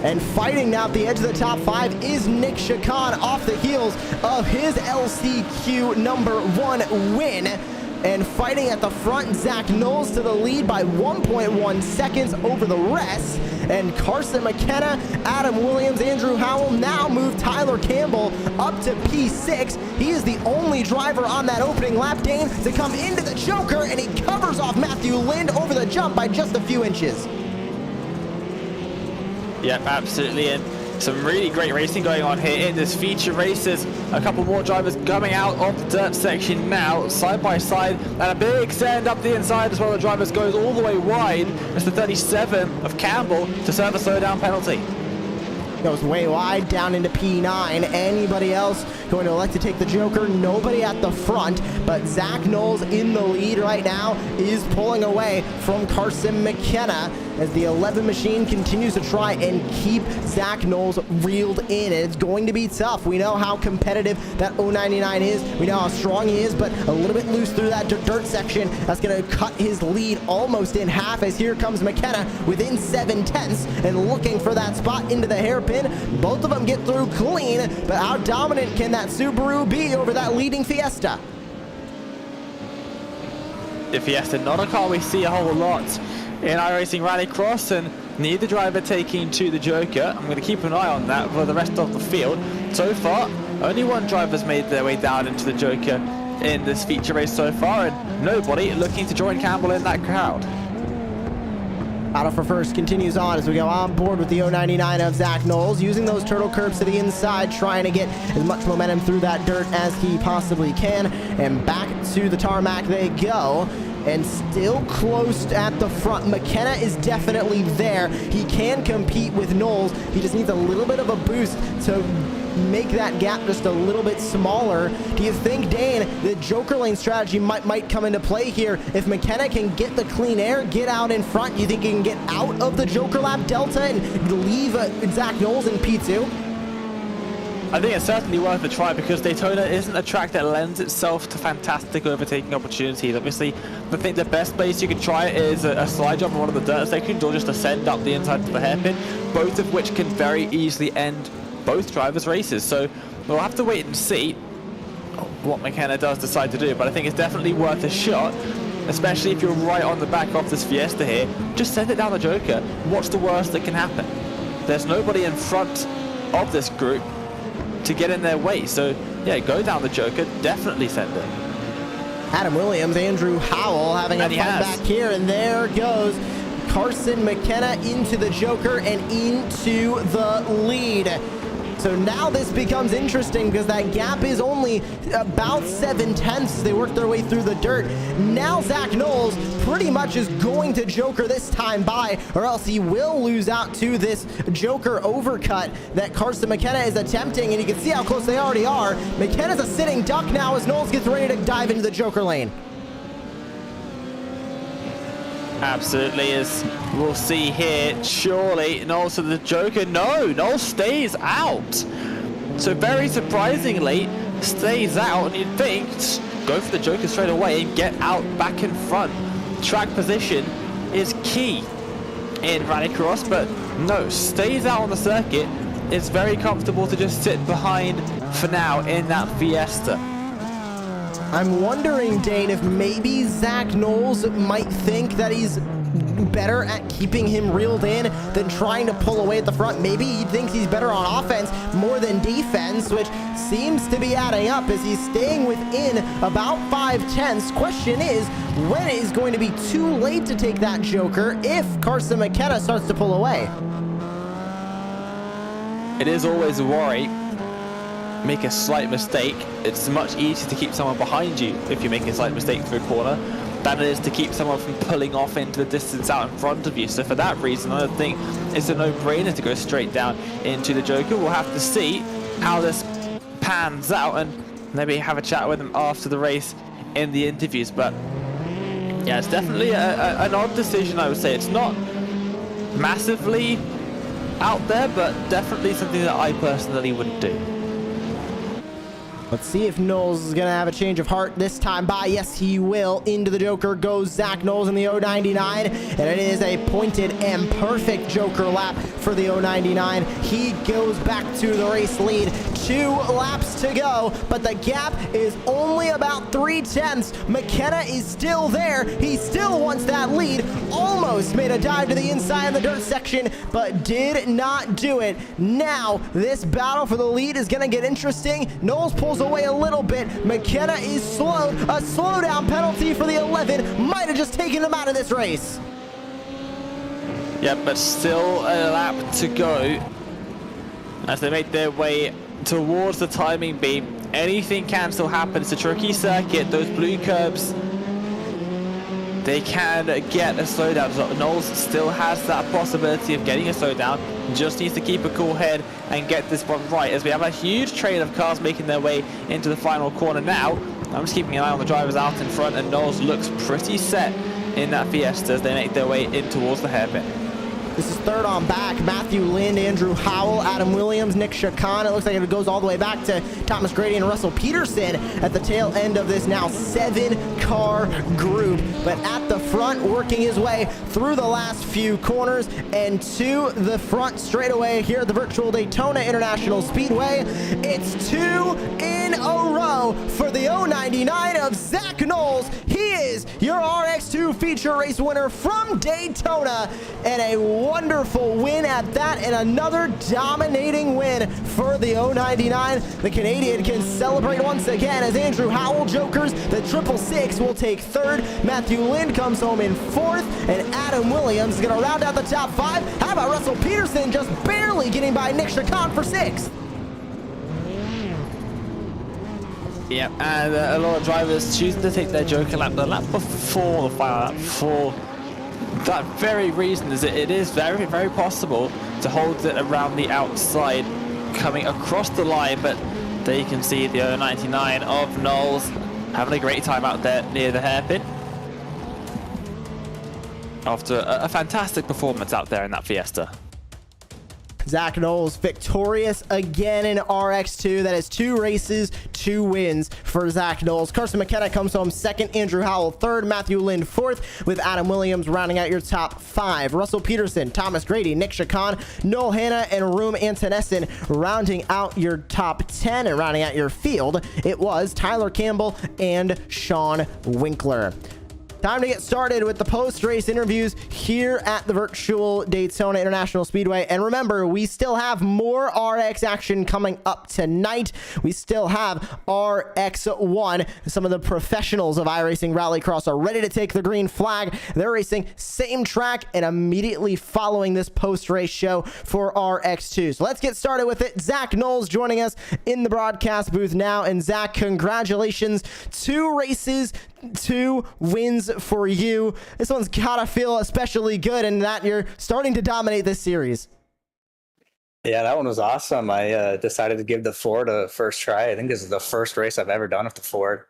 And fighting now at the edge of the top 5 is Nick Chacon off the heels of his LCQ number 1 win. And fighting at the front, Zach Knowles to the lead by 1.1 seconds over the rest. And Carson McKenna, Adam Williams, Andrew Howell now move Tyler Campbell up to P6. He is the only driver on that opening lap, Dane, to come into the Joker, and he covers off Matthew Lind over the jump by just a few inches. Yep, absolutely. And some really great racing going on here in this feature race. There's a couple more drivers coming out of the dirt section now, side by side, and a big send up the inside as well. The drivers goes all the way wide. It's the 37 of Campbell to serve a slowdown penalty. Goes way wide down into P9. Anybody else going to elect to take the Joker? Nobody at the front, but Zach Knowles in the lead right now is pulling away from Carson McKenna as the 11 machine continues to try and keep Zach Knowles reeled in. It's going to be tough. We know how competitive that 099 is. We know how strong he is, but a little bit loose through that dirt section. That's going to cut his lead almost in half as here comes McKenna within 7/10 and looking for that spot into the hairpin. Both of them get through clean, but how dominant can that Subaru be over that leading Fiesta? The Fiesta, not a car we see a whole lot in iRacing Rallycross, and neither driver taking to the Joker. I'm going to keep an eye on that for the rest of the field. So far, only 1 driver's made their way down into the Joker in this feature race so far, and nobody looking to join Campbell in that crowd. Battle for first continues on as we go on board with the 099 of Zach Knowles, using those turtle curves to the inside, trying to get as much momentum through that dirt as he possibly can. And back to the tarmac they go. And still close at the front. McKenna is definitely there. He can compete with Knowles. He just needs a little bit of a boost to make that gap just a little bit smaller. Do you think, Dane, the Joker lane strategy might come into play here? If McKenna can get the clean air, get out in front, do you think he can get out of the Joker lap delta and leave Zach Knowles in P2? I think it's certainly worth a try because Daytona isn't a track that lends itself to fantastic overtaking opportunities. Obviously, I think the best place you could try it is a slide jump on one of the dirt sections or just a send up the inside to the hairpin, both of which can very easily end both drivers' races. So we'll have to wait and see what McKenna does decide to do, but I think it's definitely worth a shot, especially if you're right on the back of this Fiesta here. Just send it down the Joker. What's the worst that can happen? There's nobody in front of this group to get in their way, so yeah, go down the Joker, definitely send it. Adam Williams, Andrew Howell having a fun back here, and there goes Carson McKenna into the Joker and into the lead. So now this becomes interesting because that gap is only about 7/10. They work their way through the dirt. Now Zach Knowles pretty pretty much is going to Joker this time by, or else he will lose out to this Joker overcut that Carson McKenna is attempting, and you can see how close they already are. McKenna's a sitting duck now as Knowles gets ready to dive into the Joker lane. Absolutely, as we'll see here, surely Knowles to the Joker. No, Knowles stays out. So very surprisingly, stays out, and you'd think, go for the Joker straight away and get out back in front. Track position is key in Rallycross, but no, stays out on the circuit. It's very comfortable to just sit behind for now in that Fiesta. I'm wondering, Dane, if maybe Zach Knowles might think that he's better at keeping him reeled in than trying to pull away at the front. Maybe he thinks he's better on offense more than defense, which seems to be adding up as he's staying within about 5/10. Question is, when it is going to be too late to take that Joker if Carson McKenna starts to pull away? It is always a worry. Make a slight mistake, it's much easier to keep someone behind you if you make a slight mistake through a corner than it is to keep someone from pulling off into the distance out in front of you. So for that reason, I think it's a no-brainer to go straight down into the Joker. We'll have to see how this pans out and maybe have a chat with him after the race in the interviews. But yeah, it's definitely an odd decision, I would say. It's not massively out there, but definitely something that I personally wouldn't do. Let's see if Knowles is going to have a change of heart this time by. Yes, he will. Into the Joker goes Zach Knowles in the 099, and it is a pointed and perfect Joker lap for the 099. He goes back to the race lead. 2 laps to go, but the gap is only about 3/10. McKenna is still there. He still wants that lead. Almost made a dive to the inside of the dirt section, but did not do it. Now, this battle for the lead is going to get interesting. Knowles pulls away a little bit. McKenna is slowed. A slowdown penalty for the 11 might have just taken him out of this race. Yeah, but still a lap to go as they make their way towards the timing beam. Anything can still happen. It's a tricky circuit. Those blue curbs, they can get a slowdown. So Knowles still has that possibility of getting a slowdown. Just needs to keep a cool head and get this one right, as we have a huge train of cars making their way into the final corner now. I'm just keeping an eye on the drivers out in front, and Knowles looks pretty set in that Fiesta as they make their way in towards the hairpin. This is third on back. Matthew Lind, Andrew Howell, Adam Williams, Nick Chacon. It looks like it goes all the way back to Thomas Grady and Russell Peterson at the tail end of this now 7-car group. But at the front, working his way through the last few corners and to the front straightaway here at the virtual Daytona International Speedway. It's 2 in a row for the 099 of Zach Knowles. He is your RX2 feature race winner from Daytona, and a wonderful win at that, and another dominating win for the 099. The Canadian can celebrate once again as Andrew Howell jokers. The 666 will take third. Matthew Lind comes home in fourth, and Adam Williams is going to round out the top 5. How about Russell Peterson just barely getting by Nick Chacon for 6th? Yeah, and a lot of drivers choosing to take their Joker lap the lap before the final lap for that very reason, is it is very, very possible to hold it around the outside coming across the line. But there you can see the 099 of Knowles having a great time out there near the hairpin after a fantastic performance out there in that Fiesta. Zach Knowles victorious again in RX2. That is 2 races, 2 wins for Zach Knowles. Carson McKenna comes home second, Andrew Howell third, Matthew Lind fourth, with Adam Williams rounding out your top 5. Russell Peterson, Thomas Grady, Nick Chacon, Noel Hanna, and Room Antonessen rounding out your top 10, and rounding out your field, it was Tyler Campbell and Sean Winkler. Time to get started with the post-race interviews here at the virtual Daytona International Speedway. And remember, we still have more RX action coming up tonight. We still have RX1. Some of the professionals of iRacing Rallycross are ready to take the green flag. They're racing same track and immediately following this post-race show for RX2. So let's get started with it. Zach Knowles joining us in the broadcast booth now. And Zach, congratulations. 2 races, 2 wins for you. This one's gotta feel especially good, and that you're starting to dominate this series. Yeah, that one was awesome. I decided to give the Ford a first try. I think this is the first race I've ever done with the Ford.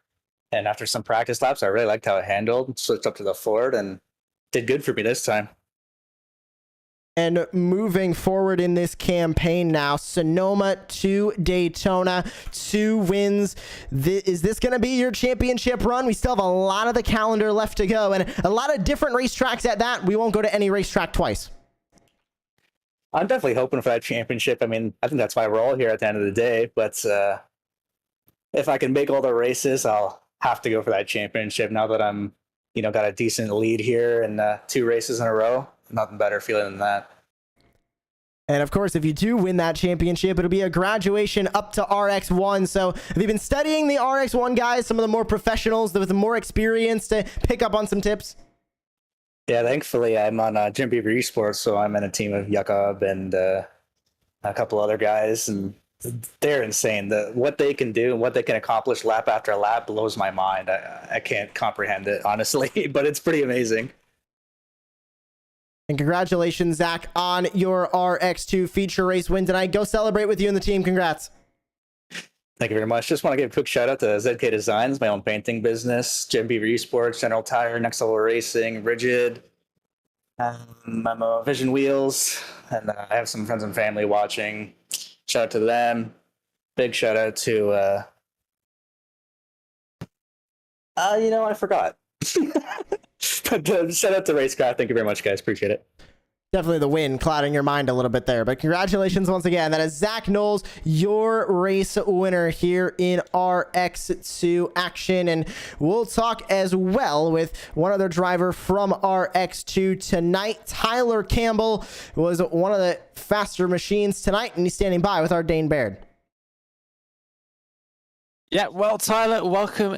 And after some practice laps, I really liked how it handled. Switched up to the Ford and did good for me this time. And moving forward in this campaign now, Sonoma to Daytona, 2 wins. Is this going to be your championship run? We still have a lot of the calendar left to go, and a lot of different racetracks at that. We won't go to any racetrack twice. I'm definitely hoping for that championship. I mean, I think that's why we're all here at the end of the day. But if I can make all the races, I'll have to go for that championship now that I'm, got a decent lead here and 2 races in a row. Nothing better feeling than that. And of course, if you do win that championship, it'll be a graduation up to RX1. So have you been studying the RX1 guys, some of the more professionals with the more experience, to pick up on some tips? Yeah, thankfully I'm on Jim Beaver Esports, so I'm in a team of Jakob and a couple other guys, and they're insane. What they can do and what they can accomplish lap after lap blows my mind. I can't comprehend it, honestly, but it's pretty amazing. And congratulations, Zach, on your RX2 feature race win tonight. Go celebrate with you and the team. Congrats. Thank you very much. Just want to give a quick shout out to ZK Designs, my own painting business, Jim Beaver Esports, General Tire, Next Level Racing, Rigid, I'm a Vision Wheels, and I have some friends and family watching. Shout out to them. Big shout out to, I forgot. But shout out to Racecraft. Thank you very much, guys. Appreciate it. Definitely the win clouding your mind a little bit there, but congratulations once again. That is Zach Knowles, your race winner here in RX2 action. And we'll talk as well with one other driver from RX2 tonight. Tyler Campbell was one of the faster machines tonight, and he's standing by with our Dane Baird. Yeah, well, Tyler, welcome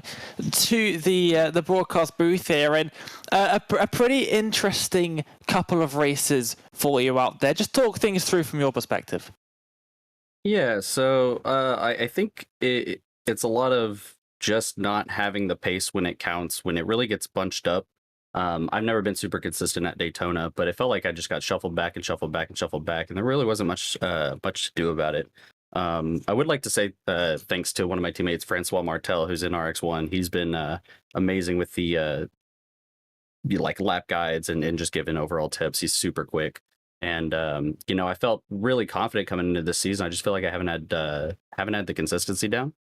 to the broadcast booth here, and a pretty interesting couple of races for you out there. Just talk things through from your perspective. Yeah, so I think it's a lot of just not having the pace when it counts, when it really gets bunched up. I've never been super consistent at Daytona, but it felt like I just got shuffled back and shuffled back and shuffled back, and there really wasn't much to do about it. I would like to say thanks to one of my teammates, Francois Martel, who's in RX1. He's been amazing with the lap guides and just giving overall tips. He's super quick. And, I felt really confident coming into this season. I just feel like I haven't had the consistency down.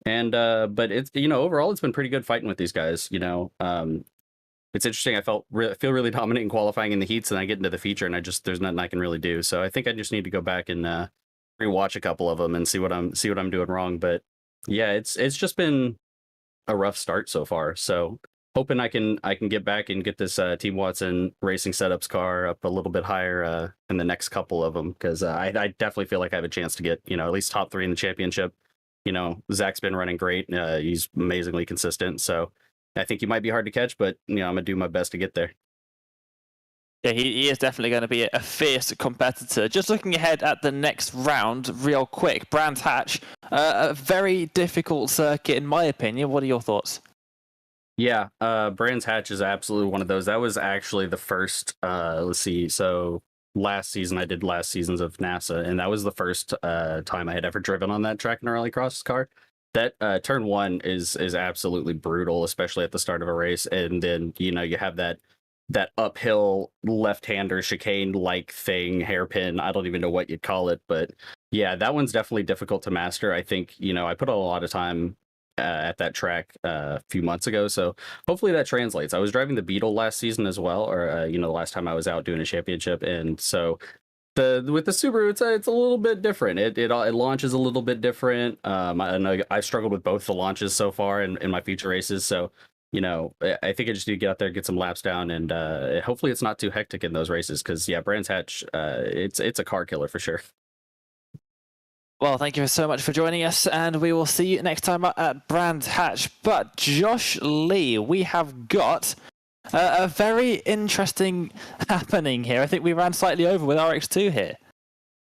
And but it's, overall, it's been pretty good fighting with these guys. It's interesting. I feel really dominant in qualifying in the heats, and I get into the feature, and there's nothing I can really do. So I think I just need to go back and rewatch a couple of them and see what I'm doing wrong. But yeah, it's just been a rough start so far. So hoping I can get back and get this Team Watson Racing Setups car up a little bit higher in the next couple of them, because I definitely feel like I have a chance to get at least top 3 in the championship. Zach's been running great. He's amazingly consistent. So I think he might be hard to catch, but I'm gonna do my best to get there. Yeah, he is definitely going to be a fierce competitor. Just looking ahead at the next round real quick, Brands Hatch, a very difficult circuit in my opinion. What are your thoughts? Yeah, Brands Hatch is absolutely one of those. That was actually the first, let's see, so last season I did last seasons of NASA, and that was the first time I had ever driven on that track in a Rallycross car. That turn 1 is absolutely brutal, especially at the start of a race, and then you have that uphill left-hander chicane-like thing, hairpin. I don't even know what you'd call it, but yeah, that one's definitely difficult to master. I think, I put a lot of time at that track a few months ago, so hopefully that translates. I was driving the Beetle last season as well, or the last time I was out doing a championship, and so with the Subaru, it's a little bit different. It launches a little bit different. I know I struggled with both the launches so far in my feature races, so I think I just need to get out there, get some laps down, and hopefully it's not too hectic in those races, because yeah, Brands Hatch, it's a car killer for sure. Well, thank you so much for joining us, and we will see you next time at Brands Hatch. But Josh Lee, we have got a very interesting happening here. I think we ran slightly over with RX2 here.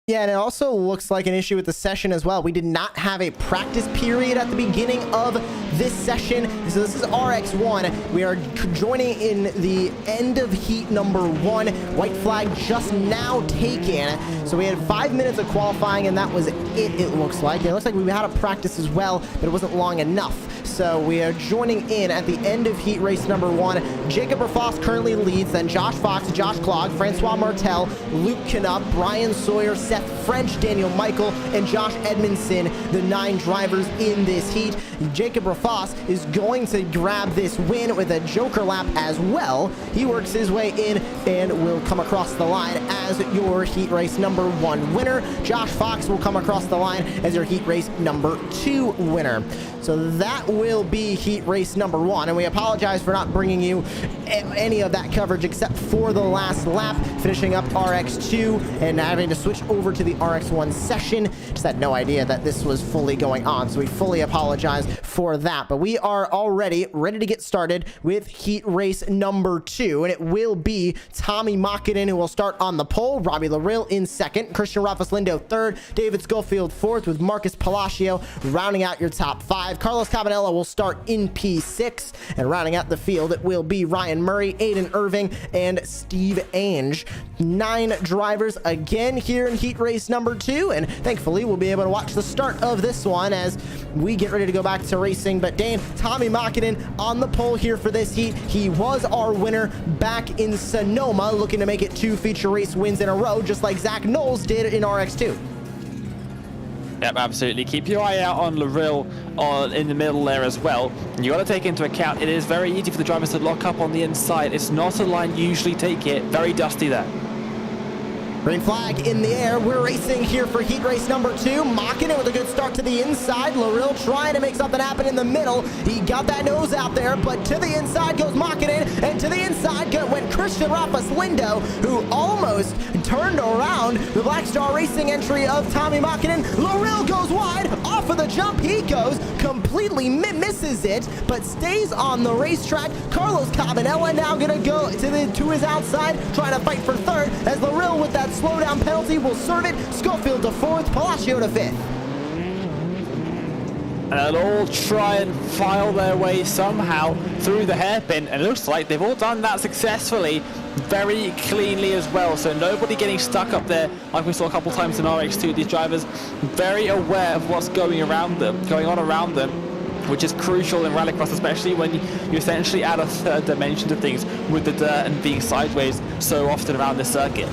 Yeah, and it also looks like an issue with the session as well. We did not have a practice period at the beginning of this session. So this is RX1. We are joining in the end of heat number 1. White flag just now taken. So we had 5 minutes of qualifying, and that was it looks like. It looks like we had a practice as well, but it wasn't long enough. So we are joining in at the end of heat race number 1. Jacob Rafoss currently leads, then Josh Fox, Josh Clogg, Francois Martel, Luke Knupp, Brian Sawyer, Seth French, Daniel Michael, and Josh Edmondson, the 9 drivers in this heat. Jacob Rafoss is going to grab this win with a Joker lap as well. He works his way in and will come across the line as your heat race number 1 winner. Josh Fox will come across the line as your heat race number 2 winner. So that will be heat race number 1, and we apologize for not bringing you any of that coverage except for the last lap, finishing up RX2 and having to switch over to the RX1 session. Just had no idea that this was fully going on, so we fully apologize for that. But we are already ready to get started with heat race number 2, and it will be Tommy Makinen who will start on the pole, Robbie Larill in second, Christian Rafas Lindo third, David Schofield fourth, with Marcus Palacio rounding out your top 5. Carlos Cabanella will start in P6, and rounding out the field it will be Ryan Murray, Aiden Irving, and Steve Ainge. 9 drivers again here in heat race number 2, and thankfully we'll be able to watch the start of this one as we get ready to go back to racing. But Dane, Tommy Makinen on the pole here for this heat. He was our winner back in Sonoma, looking to make it 2 feature race wins in a row, just like Zach Knowles did in RX2. Yep, absolutely. Keep your eye out on Larill in the middle there as well. You got to take into account it is very easy for the drivers to lock up on the inside. It's not a line you usually take it. Very dusty there. Green flag in the air. We're racing here for heat race number 2. Makinen with a good start to the inside. Larill trying to make something happen in the middle. He got that nose out there, but to the inside goes Makinen, and to the inside went Christian Rafas Lindo, who almost turned around the Black Star Racing entry of Tommy Makinen. Larill goes wide. Off of the jump he goes. Completely misses it, but stays on the racetrack. Carlos Cabanella now going to go to his outside, trying to fight for third, as Larill with that slowdown penalty will serve it. Schofield to 4th, Palacio to 5th. And they'll all try and file their way somehow through the hairpin, and it looks like they've all done that successfully, very cleanly as well. So nobody getting stuck up there like we saw a couple times in RX2. These drivers very aware of what's going on around them, which is crucial in Rallycross, especially when you essentially add a third dimension to things with the dirt and being sideways so often around the circuit.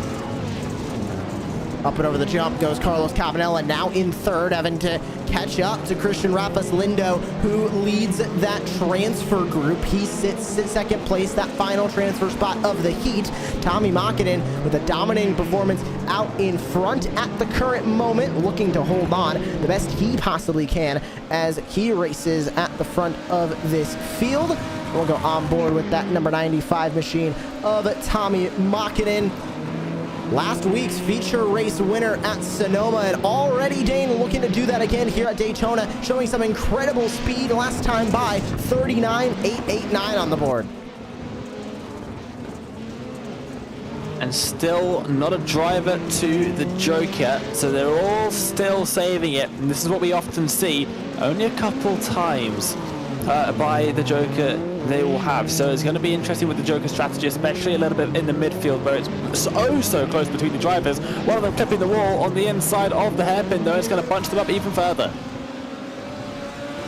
Up and over the jump goes Carlos Cabanella, now in 3rd, having to catch up to Christian Rafas Lindo, who leads that transfer group. He sits in 2nd place, that final transfer spot of the heat. Tommy Makinen with a dominating performance out in front at the current moment, looking to hold on the best he possibly can as he races at the front of this field. We'll go on board with that number 95 machine of Tommy Makinen. Last week's feature race winner at Sonoma, and already Dane looking to do that again here at Daytona, showing some incredible speed last time by. 39.889 on the board. And still not a driver to the Joker, so they're all still saving it. And this is what we often see, only a couple times by the Joker they will have. So it's going to be interesting with the Joker strategy, especially a little bit in the midfield where it's so close between the drivers. One of them clipping the wall on the inside of the hairpin, though. It's going to bunch them up even further.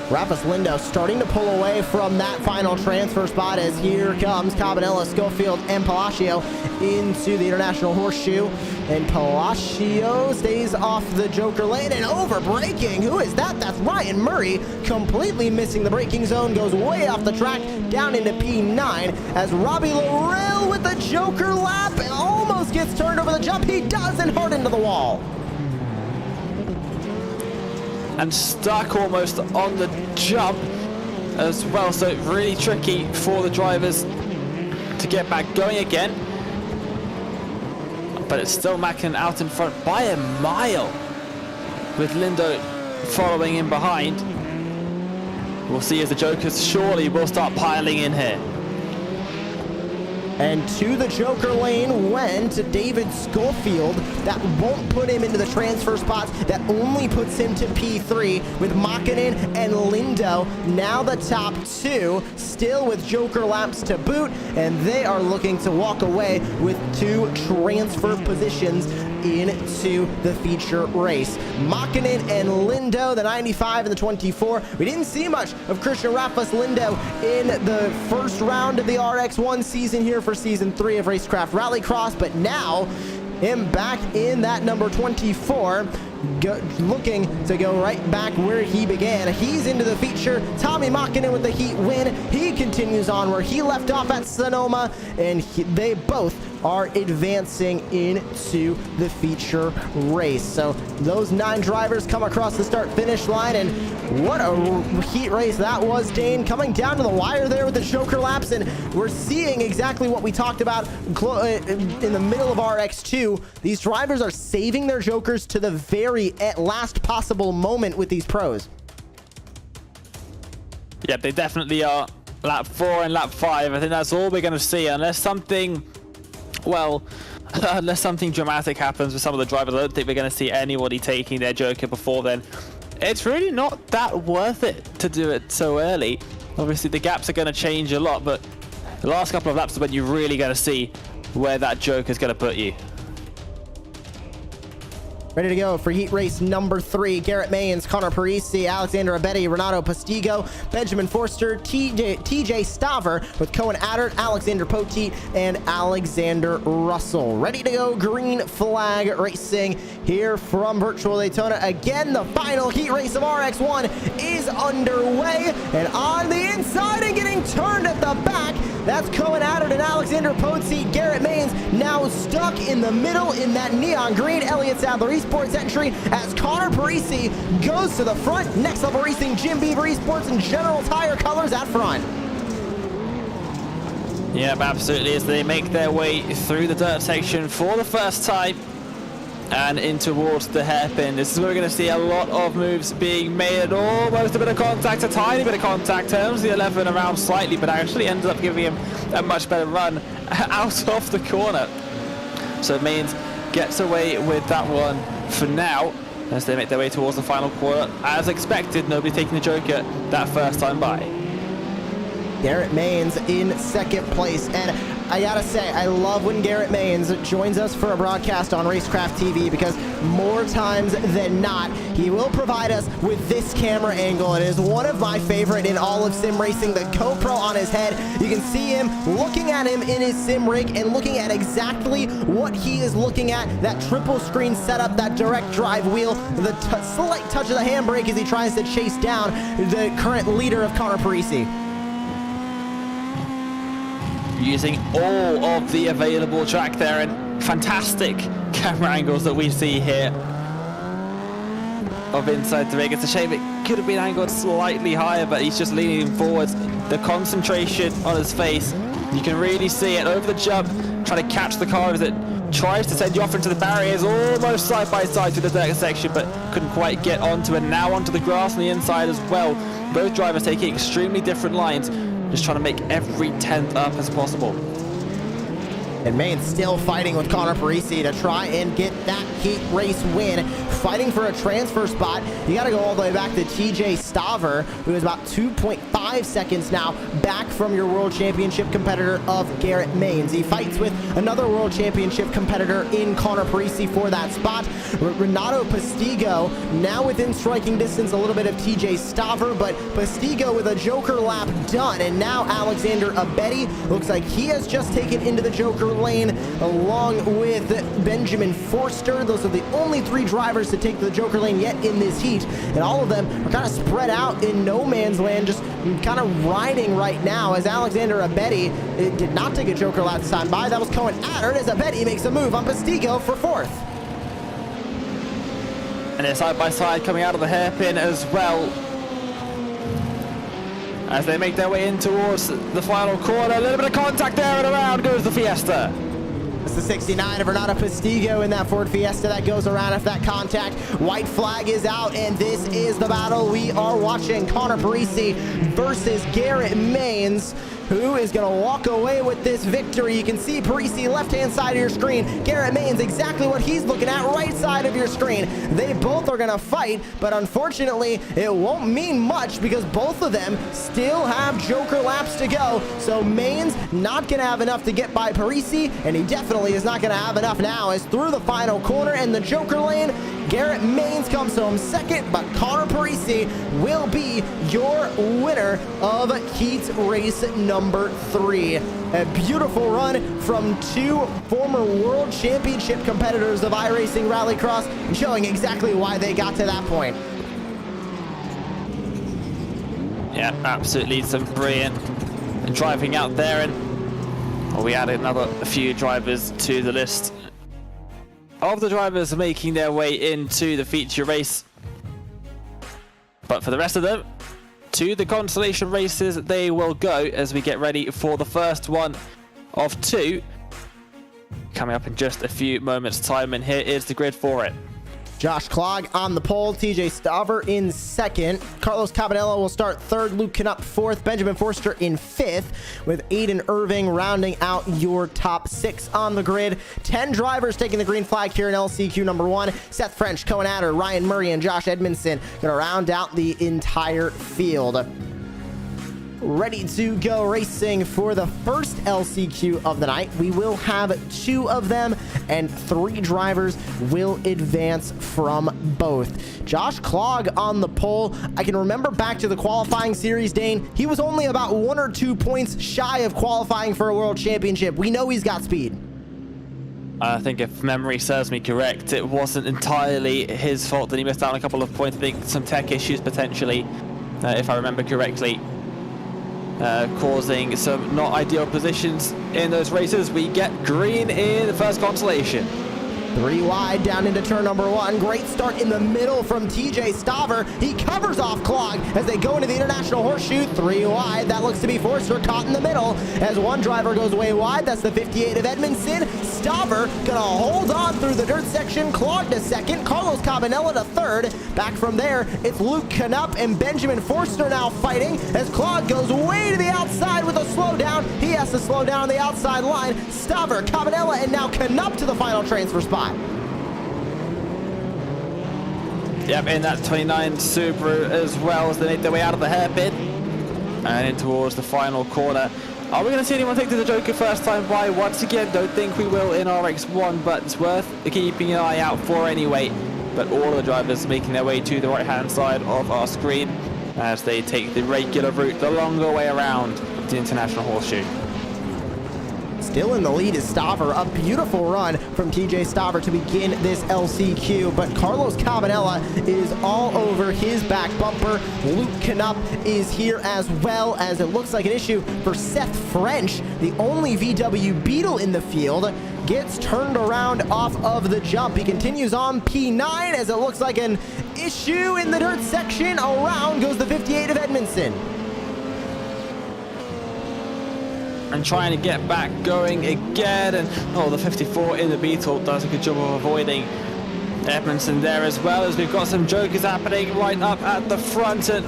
Rafas Lindo starting to pull away from that final transfer spot as here comes Cabanella, Schofield, and Palacio into the International Horseshoe. And Palacio stays off the Joker lane and over braking. Who is that? That's Ryan Murray, completely missing the braking zone, goes way off the track down into P9 as Robbie Larill with the Joker lap and almost gets turned over the jump. He does, and hard into the wall. And stuck almost on the jump as well, so really tricky for the drivers to get back going again. But it's still Makinen out in front by a mile, with Lindo following in behind. We'll see as the Jokers surely will start piling in here. And to the Joker lane went David Schofield. That won't put him into the transfer spots. That only puts him to P3 with Makinen and Lindo. Now the top two, still with Joker laps to boot, and they are looking to walk away with 2 transfer positions into the feature race. Makinen and Lindo, the 95 and the 24. We didn't see much of Christian Rafas Lindo in the first round of the RX1 season here for season 3 of Racecraft Rallycross, but now him back in that number 24, looking to go right back where he began. He's into the feature. Tommy Makinen with the heat win. He continues on where he left off at Sonoma, and they both are advancing into the feature race. So those 9 drivers come across the start-finish line, and what a heat race that was, Dane. Coming down to the wire there with the Joker laps, and we're seeing exactly what we talked about in the middle of RX2. These drivers are saving their Jokers to the very last possible moment with these pros. Yeah, they definitely are. Lap 4 and lap 5, I think that's all we're going to see, unless something, well, unless something dramatic happens with some of the drivers. I don't think we're going to see anybody taking their Joker before then. It's really not that worth it to do it so early. Obviously, the gaps are going to change a lot, but the last couple of laps is when you're really going to see where that Joker is going to put you. Ready to go for heat race number 3. Garrett Maynes, Connor Parisi, Alexander Abetti, Renato Postigo, Benjamin Forster, TJ Staver with Cohen Adert, Alexander Poteet, and Alexander Russell. Ready to go, green flag racing here from Virtual Daytona. Again, the final heat race of RX1 is underway, and on the inside and getting turned at the back, that's Cohen Adert and Alexander Poteet. Garrett Maynes now stuck in the middle in that neon green Elliott Sadler Esports entry as Connor Parisi goes to the front. Next Level Racing, Jim Beaver Esports, and General Tire colors at front. Yep, absolutely, as they make their way through the dirt section for the first time and in towards the hairpin. This is where we're going to see a lot of moves being made, and almost a bit of contact, a tiny bit of contact. Turns the 11 around slightly, but actually ended up giving him a much better run out of the corner. So it means gets away with that one for now as they make their way towards the final quarter. As expected, nobody taking the Joker that first time by. Garrett Maynes in second place, and I gotta say, I love when Garrett Maynes joins us for a broadcast on Racecraft TV, because more times than not, he will provide us with this camera angle. It is one of my favorite in all of sim racing. The GoPro on his head, you can see him looking at him in his sim rig and looking at exactly what he is looking at. That triple screen setup, that direct drive wheel, the slight touch of the handbrake as he tries to chase down the current leader of Connor Parisi. Using all of the available track there, and fantastic camera angles that we see here of inside the rig. It's a shame it could have been angled slightly higher, but he's just leaning forwards. The concentration on his face, you can really see it over the jump, trying to catch the car as it tries to send you off into the barriers, almost side by side to the dirt section, but couldn't quite get onto it. Now onto the grass on the inside as well. Both drivers taking extremely different lines, just trying to make every 10th up as possible. And Maynes still fighting with Connor Parisi to try and get that heat race win. Fighting for a transfer spot. You got to go all the way back to TJ Staver, who is about 2.5 seconds now back from your World Championship competitor of Garrett Maynes. He fights with another World Championship competitor in Connor Parisi for that spot. Renato Postigo now within striking distance a little bit of TJ Staver, but Postigo with a Joker lap done. And now Alexander Abetti looks like he has just taken into the Joker lane along with Benjamin Forster. Those are the only 3 drivers to take the Joker lane yet in this heat, and all of them are kind of spread out in no man's land, just kind of riding right now as Alexander Abetti did not take a Joker lap this time by. That was Cohen Adert as Abetti makes a move on Postigo for 4th. And they're side by side coming out of the hairpin as well as they make their way in towards the final corner. A little bit of contact there, and around goes the Fiesta. It's the 69 of Renato Postigo in that Ford Fiesta that goes around after that contact. White flag is out, and this is the battle we are watching. Connor Parisi versus Garrett Maynes. who is going to walk away with this victory. You can see Parisi left-hand side of your screen. Garrett Maines exactly what he's looking at, right side of your screen. They both are going to fight, but unfortunately, it won't mean much because both of them still have Joker laps to go. So Maines not going to have enough to get by Parisi, and he definitely is not going to have enough now as through the final corner and the Joker lane, Garrett Maines comes home second, but Connor Parisi will be your winner of heat race number 3. A beautiful run from 2 former world championship competitors of iRacing Rallycross, showing exactly why they got to that point. Yeah, absolutely some brilliant driving out there, and we added a few drivers to the list of the drivers making their way into the feature race. But for the rest of them, to the consolation races they will go as we get ready for the first one of 2 coming up in just a few moments time, and here is the grid for it. Josh Clogg on the pole, TJ Staver in second, Carlos Cabanella will start third, Luke Knupp fourth, Benjamin Forster in fifth, with Aiden Irving rounding out your top 6 on the grid. 10 drivers taking the green flag here in LCQ number 1. Seth French, Cohen Adder, Ryan Murray, and Josh Edmondson gonna round out the entire field. Ready to go racing for the first LCQ of the night. We will have 2 of them, and 3 drivers will advance from both. Josh Clogg on the pole. I can remember back to the qualifying series, Dane. He was only about 1 or 2 points shy of qualifying for a world championship. We know he's got speed. I think if memory serves me correct, it wasn't entirely his fault that he missed out on a couple of points. I think some tech issues potentially, if I remember correctly, causing some not ideal positions in those races. We get green in the first consolation. 3 wide down into turn number 1. Great start in the middle from TJ Staver. He covers off Clogg as they go into the International Horseshoe. 3 wide. That looks to be Forster caught in the middle as one driver goes way wide. That's the 58 of Edmondson. Staver gonna hold on through the dirt section. Clogg to second. Carlos Cabanella to third. Back from there, it's Luke Knupp and Benjamin Forster now fighting as Clogg goes way to the outside with a slowdown. He has to slow down on the outside line. Staver, Cabanella, and now Knupp to the final transfer spot. Yep, in that 29 Subaru as well as they make their way out of the hairpin and in towards the final corner. Are we going to see anyone take to the Joker first time by? Once again, don't think we will in RX1, but it's worth keeping an eye out for anyway. But all of the drivers making their way to the right-hand side of our screen as they take the regular route, the longer way around the International Horseshoe. Still in the lead is Staver. A beautiful run from TJ Staver to begin this LCQ, but Carlos Cabanella is all over his back bumper. Luke Knupp is here as well, as it looks like an issue for Seth French, the only VW Beetle in the field. Gets turned around off of the jump. He continues on P9 as it looks like an issue in the dirt section. Around goes the 58 of Edmondson. And trying to get back going again, and the 54 in the Beetle does a good job of avoiding Edmondson there, as well as we've got some Jokers happening right up at the front, and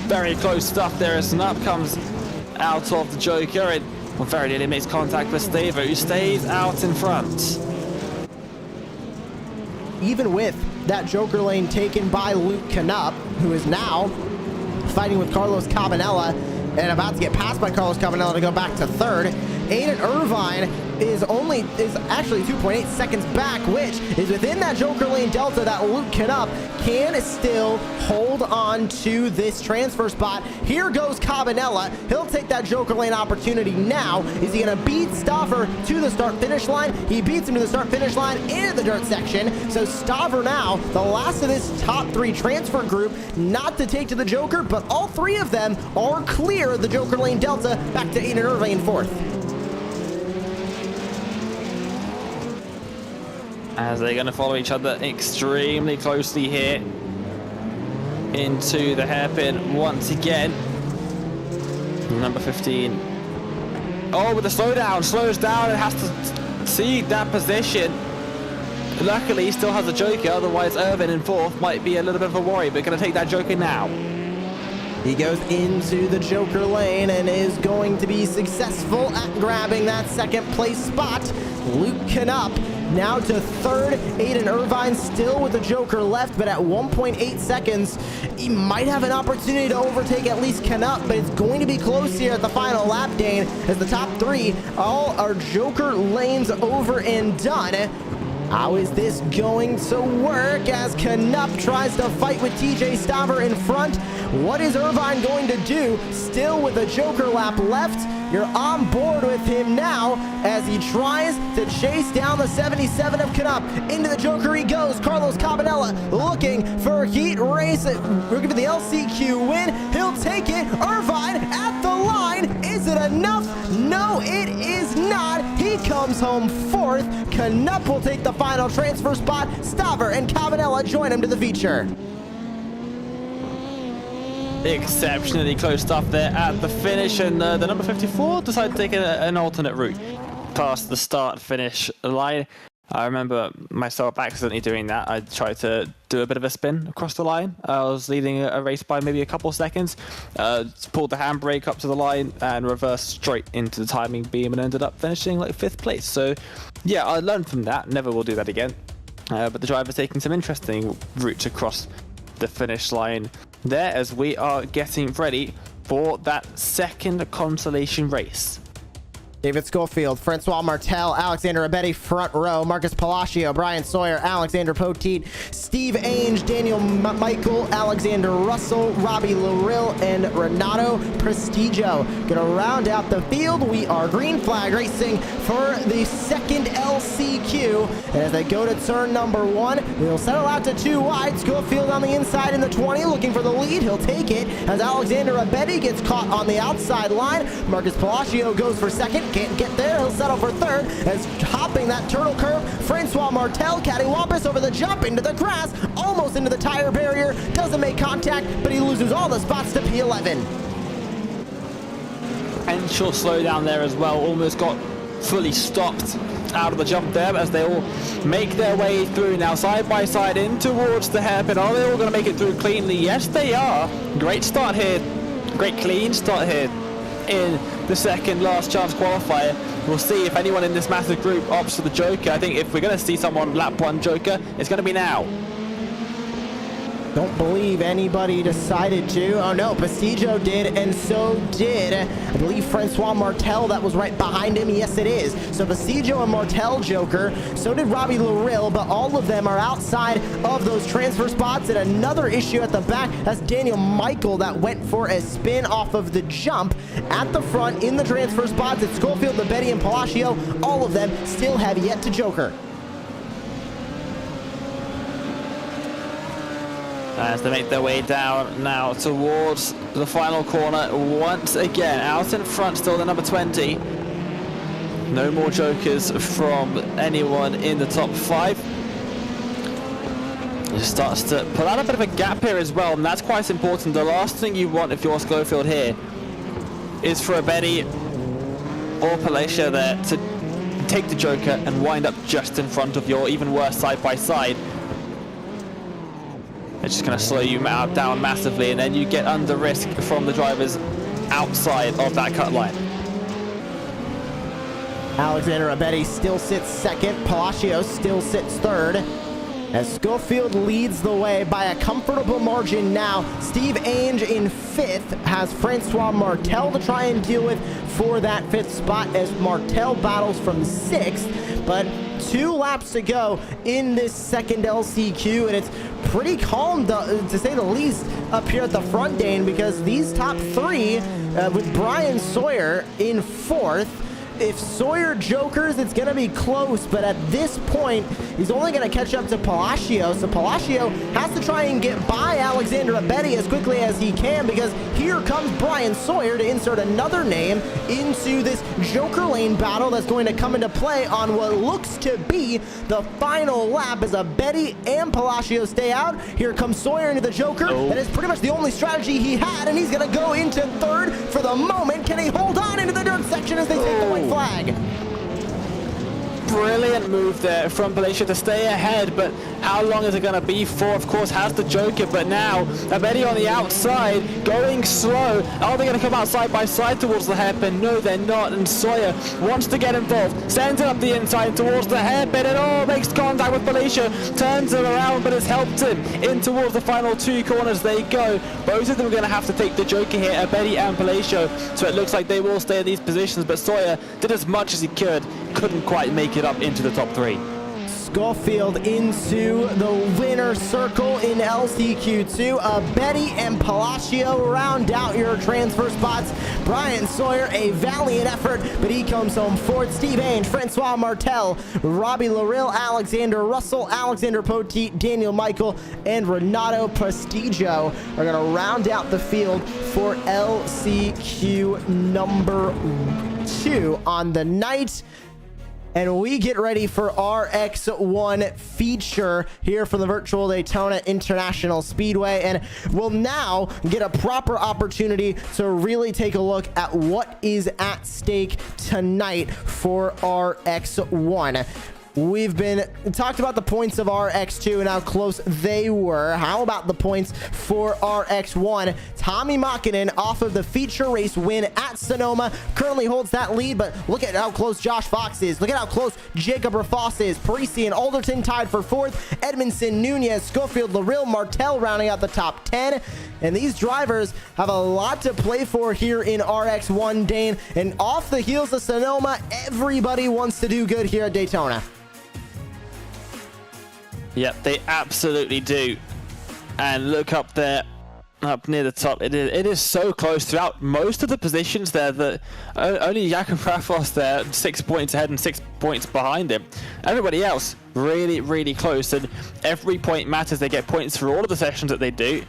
very close stuff there as Knupp comes out of the Joker and very nearly makes contact with Staver, who stays out in front. Even with that Joker lane taken by Luke Knupp, who is now fighting with Carlos Cabanella and about to get passed by Carlos Cabanella to go back to third. Aiden Irvine is actually 2.8 seconds back, which is within that Joker lane delta that Luke Knupp can still hold on to this transfer spot. Here goes Cabanella. He'll take that Joker lane opportunity now. Is he gonna beat Staver to the start finish line? He beats him to the start finish line into the dirt section. So Staver now, the last of this top 3 transfer group, not to take to the Joker, but all 3 of them are clear the Joker lane delta. Back to Aiden Irvine in fourth. As they're going to follow each other extremely closely here into the hairpin once again. Number 15. With the slowdown, slows down and has to see that position. Luckily, he still has a Joker, otherwise Irvin in fourth might be a little bit of a worry, but going to take that Joker now. He goes into the Joker lane and is going to be successful at grabbing that second place spot. Luke Knupp now to third. Aiden Irvine still with the Joker left, but at 1.8 seconds, he might have an opportunity to overtake at least Knupp, but it's going to be close here at the final lap, Dane, as the top three all are Joker lanes over and done. How is this going to work as Knupp tries to fight with TJ Staver in front? What is Irvine going to do? Still with a Joker lap left. You're on board with him now as he tries to chase down the 77 of Knupp. Into the Joker he goes. Carlos Cabanella looking for heat race. Looking for the LCQ win. He'll take it. Irvine at the line. Is it enough? No, it is not. He comes home fourth. Knupp will take the final transfer spot. Staver and Cabanella join him to the feature. Exceptionally close stuff there at the finish, and the number 54 decided to take an alternate route past the start-finish line. I remember myself accidentally doing that. I tried to do a bit of a spin across the line. I was leading a race by maybe a couple seconds, pulled the handbrake up to the line and reversed straight into the timing beam and ended up finishing like 5th place. So yeah, I learned from that. Never will do that again. But the driver's taking some interesting routes across the finish line there as we are getting ready for that second consolation race. David Schofield, Francois Martel, Alexander Abedi front row, Marcus Palacio, Brian Sawyer, Alexander Poteet, Steve Ainge, Daniel Michael, Alexander Russell, Robbie Loril, and Renato Prestigio. Gonna round out the field. We are green flag racing for the second LCQ. And as they go to turn number 1, we'll settle out to 2 wide. Schofield on the inside in the 20, looking for the lead. He'll take it as Alexander Abedi gets caught on the outside line. Marcus Palacio goes for second. Can't get there. He'll settle for third as hopping that turtle curve. Francois Martel cattywampus over the jump into the grass, almost into the tire barrier. Doesn't make contact, but he loses all the spots to P11. And she'll slow down there as well. Almost got fully stopped out of the jump there as they all make their way through now side by side in towards the hairpin. Are they all going to make it through cleanly? Yes, they are. Great start here. Great clean start here in the second last chance qualifier. We'll see if anyone in this massive group opts for the Joker. I think if we're going to see someone lap 1 Joker, it's going to be now. Don't believe anybody decided to. Oh no, Prestigio did, and so did, I believe, Francois Martel. That was right behind him. Yes, it is. So Prestigio and Martel Joker. So did Robbie Loril, but all of them are outside of those transfer spots. And another issue at the back, that's Daniel Michael that went for a spin off of the jump. At the front, in the transfer spots, it's Schofield, Betty, and Palacio. All of them still have yet to Joker. As they make their way down now towards the final corner once again. Out in front still the number 20. No more Jokers from anyone in the top 5. It starts to pull out a bit of a gap here as well, and that's quite important. The last thing you want if you're Schofield here is for a Betty or Palacio there to take the Joker and wind up just in front of your even worse side by side. It's just going to slow you down massively, and then you get under risk from the drivers outside of that cut line. Alexander Abedi still sits second. Palacio still sits third. As Schofield leads the way by a comfortable margin now. Steve Ainge in 5th has Francois Martel to try and deal with for that 5th spot as Martel battles from 6th. But 2 laps to go in this second LCQ, and it's pretty calm to say the least up here at the front, Dane, because these top 3 with Brian Sawyer in 4th. If Sawyer jokers, it's going to be close, but at this point, he's only going to catch up to Palacio. So Palacio has to try and get by Alexander Abedi as quickly as he can, because here comes Brian Sawyer to insert another name into this Joker lane battle that's going to come into play on what looks to be the final lap as Abedi and Palacio stay out. Here comes Sawyer into the Joker. That is pretty much the only strategy he had, and he's going to go into 3rd for the moment. Can he hold on into the dirt section as they take the white flag? brilliant move there from Palacio to stay ahead, but how long is it going to be for? Of course, has the Joker, but now Abedi on the outside, going slow. Are they going to come out side by side towards the hairpin? No, they're not, and Sawyer wants to get involved, sends it up the inside towards the hairpin, and makes contact with Palacio, turns him around, but has helped him in towards the final two corners they go. Both of them are going to have to take the Joker here, Abedi and Palacio, so it looks like they will stay in these positions, but Sawyer did as much as he could, couldn't quite make it up into the top three. Schofield into the winner circle in LCQ2. Abedi and Palacio round out your transfer spots. Brian Sawyer, a valiant effort, but he comes home fourth. Steve Ainge, Francois Martel, Robbie Larrill, Alexander Russell, Alexander Poteet, Daniel Michael, and Renato Prestigio are going to round out the field for LCQ number 2 on the night. And we get ready for RX1 feature here from the virtual Daytona International Speedway. And we'll now get a proper opportunity to really take a look at what is at stake tonight for RX1. We've been talked about the points of RX2 and how close they were. How about the points for RX1? Tommy Makinen off of the feature race win at Sonoma currently holds that lead, but look at how close Josh Fox is. Look at how close Jacob Rafoss is. Parisi and Alderton tied for 4th. Edmondson, Nunez, Schofield, Larrill, Martel rounding out the top 10. And these drivers have a lot to play for here in RX1, Dane. And off the heels of Sonoma, everybody wants to do good here at Daytona. Yep, they absolutely do. And look up there, up near the top. It is so close throughout most of the positions there that only Jakob Rafoss there 6 points ahead and 6 points behind him. Everybody else really, really close, and every point matters. They get points for all of the sessions that they do.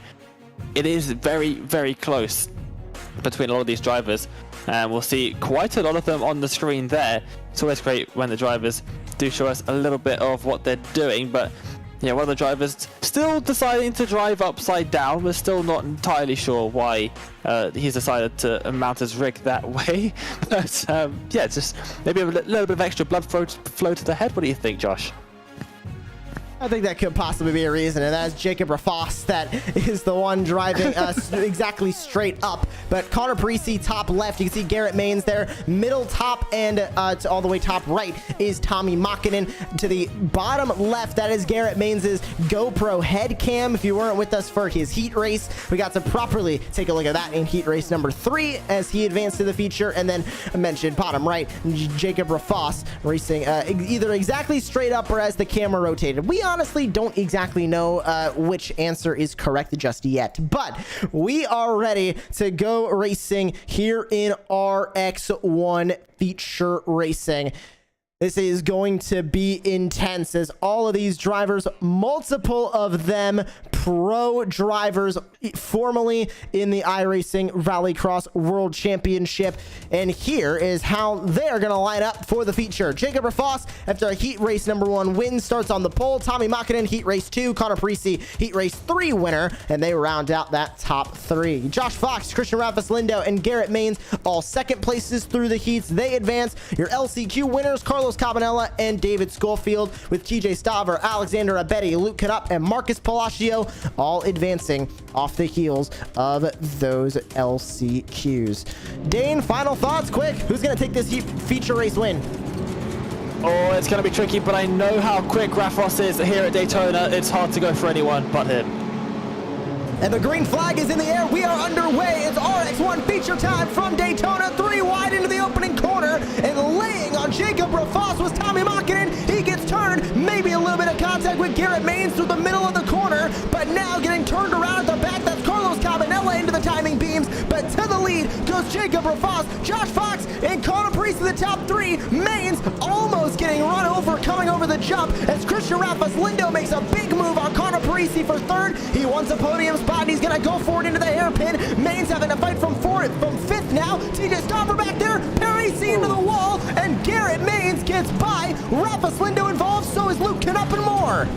It is very, very close between a lot of these drivers, and we'll see quite a lot of them on the screen there. It's always great when the drivers do show us a little bit of what they're doing, but yeah, one of the drivers still deciding to drive upside down. We're still not entirely sure why he's decided to mount his rig that way. But yeah, just maybe a little bit of extra blood flow to the head. What do you think, Josh? I think that could possibly be a reason, and that's Jacob Rafoss that is the one driving exactly straight up. But Connor Parisi top left, you can see Garrett Maines there. Middle top and to all the way top right is Tommy Makinen. To the bottom left, that is Garrett Maines' GoPro head cam. If you weren't with us for his heat race, we got to properly take a look at that in heat race number 3 as he advanced to the feature. And then I mentioned bottom right, Jacob Rafoss racing either exactly straight up or as the camera rotated. We honestly don't exactly know which answer is correct just yet, but we are ready to go racing here in RX1 feature racing. This is going to be intense as all of these drivers, multiple of them pro drivers, formerly in the iRacing Rallycross World Championship. And here is how they're going to line up for the feature. Jacob Rafoss, after a heat race number 1 win, starts on the pole. Tommy Makinen, heat race 2. Connor Parisi, heat race 3 winner. And they round out that top 3. Josh Fox, Christian Rafis Lindo, and Garrett Maines, all second places through the heats. They advance. Your LCQ winners, Carlos Cabanella and David Schofield, with TJ Staver, Alexander Abedi, Luke Canup, and Marcus Palacio, all advancing off the heels of those LCQs. Dane, final thoughts, quick. Who's going to take this feature race win? Oh, it's going to be tricky, but I know how quick Rafoss is here at Daytona. It's hard to go for anyone but him. And the green flag is in the air. We are underway. It's RX1 feature time from Daytona. 3 wide into the opening corner. And laying on Jacob Rafoss was Tommy Makinen. He gets turned. Maybe a little bit of contact with Garrett Maines through the middle of the corner. But now getting turned around at the back. That's Carlos Cabanella into the timing beams. But to the lead goes Jacob Rafoss, Josh Fox, and Connor Parisi to the top 3. Maines almost getting run over, coming over the jump as Christian Rafis Lindo makes a big move on Connor Parisi for 3rd. He wants a podium spot. And he's going to go for it into the hairpin. Maines having to fight from 5th now. TJ Stopper back there. Parisi into the wall. And Garrett Maines gets by. Rafis Lindo involved. So is Luke Canup and more.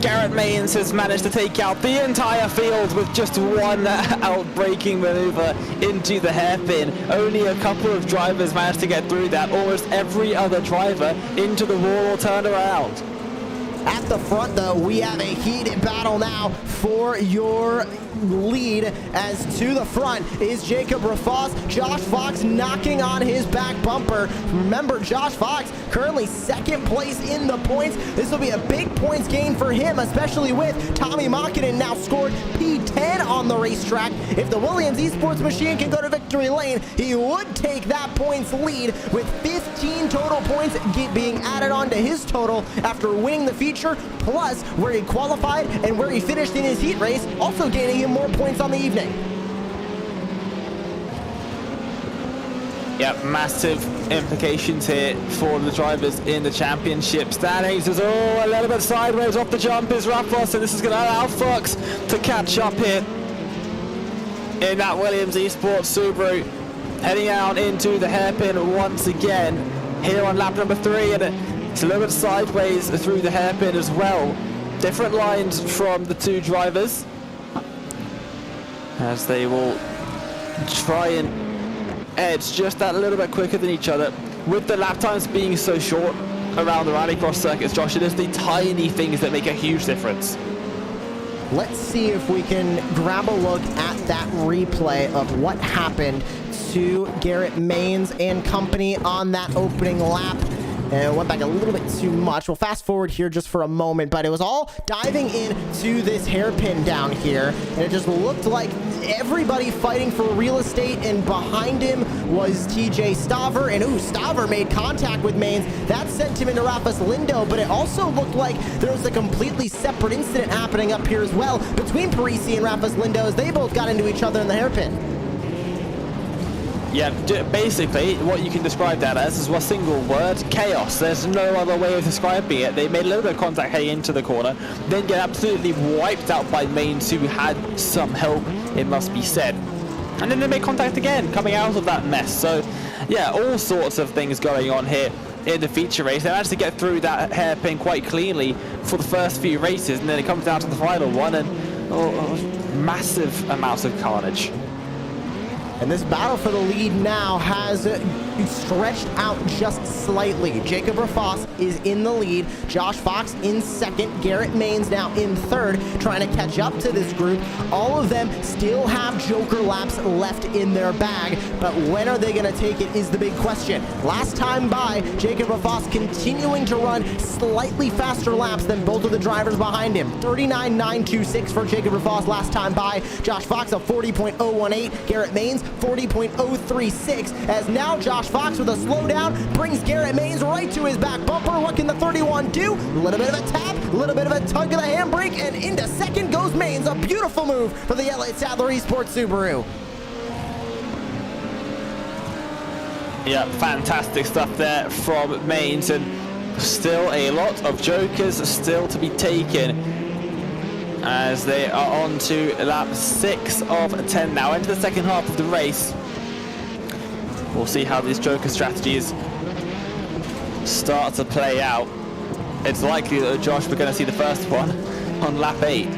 Garrett Maynes has managed to take out the entire field with just one outbraking maneuver into the hairpin. Only a couple of drivers managed to get through that. Almost every other driver into the wall or turned around. At the front, though, we have a heated battle now for your lead. As to the front is Jacob Rafos. Josh Fox knocking on his back bumper. Remember, Josh Fox currently second place in the points. This will be a big points gain for him, especially with Tommy Makinen now scored P10 on the racetrack. If the Williams Esports machine can go to victory lane, he would take that points lead with 15 total points being added on to his total after winning the feature, plus where he qualified and where he finished in his heat race, also gaining him more points on the evening. Yep, massive implications here for the drivers in the championship standings. Is a little bit sideways off the jump is Rafos, and this is going to allow Fox to catch up here in that Williams Esports Subaru, heading out into the hairpin once again here on lap number 3, and it's a little bit sideways through the hairpin as well. Different lines from the two drivers, as they will try and edge just that little bit quicker than each other. With the lap times being so short around the Rallycross circuits, Josh, it is the tiny things that make a huge difference. Let's see if we can grab a look at that replay of what happened to Garrett Maynes and company on that opening lap. And it went back a little bit too much. We'll fast forward here just for a moment, but it was all diving into this hairpin down here, and it just looked like everybody fighting for real estate, and behind him was TJ Staver, and Staver made contact with Maynes. That sent him into Rafus Lindo, but it also looked like there was a completely separate incident happening up here as well between Parisi and Rafus Lindo, as they both got into each other in the hairpin. Yeah, basically what you can describe that as is one single word: chaos. There's no other way of describing it. They made a little bit of contact heading into the corner, then get absolutely wiped out by Maynes, who had some help, it must be said. And then they made contact again, coming out of that mess. So, yeah, all sorts of things going on here in the feature race. They managed to get through that hairpin quite cleanly for the first few races, and then it comes down to the final one, and massive amounts of carnage. And this battle for the lead now has stretched out just slightly. Jacob Rafos is in the lead. Josh Fox in second. Garrett Maynes now in third, trying to catch up to this group. All of them still have Joker laps left in their bag, but when are they going to take it is the big question. Last time by, Jacob Rafos continuing to run slightly faster laps than both of the drivers behind him. 39.926 for Jacob Rafos last time by. Josh Fox a 40.018. Garrett Maynes 40.036, as now Josh Fox with a slowdown brings Garrett Maynes right to his back bumper. What can the 31 do? A little bit of a tap, a little bit of a tug of the handbrake, and into second goes Maynes. A beautiful move for the LA Sadler Esports Subaru. Yeah, fantastic stuff there from Maynes, and still a lot of jokers still to be taken, as they are on to lap 6 of 10 now, into the second half of the race. We'll see how these Joker strategies start to play out. It's likely that, Josh, we're going to see the first one on lap 8.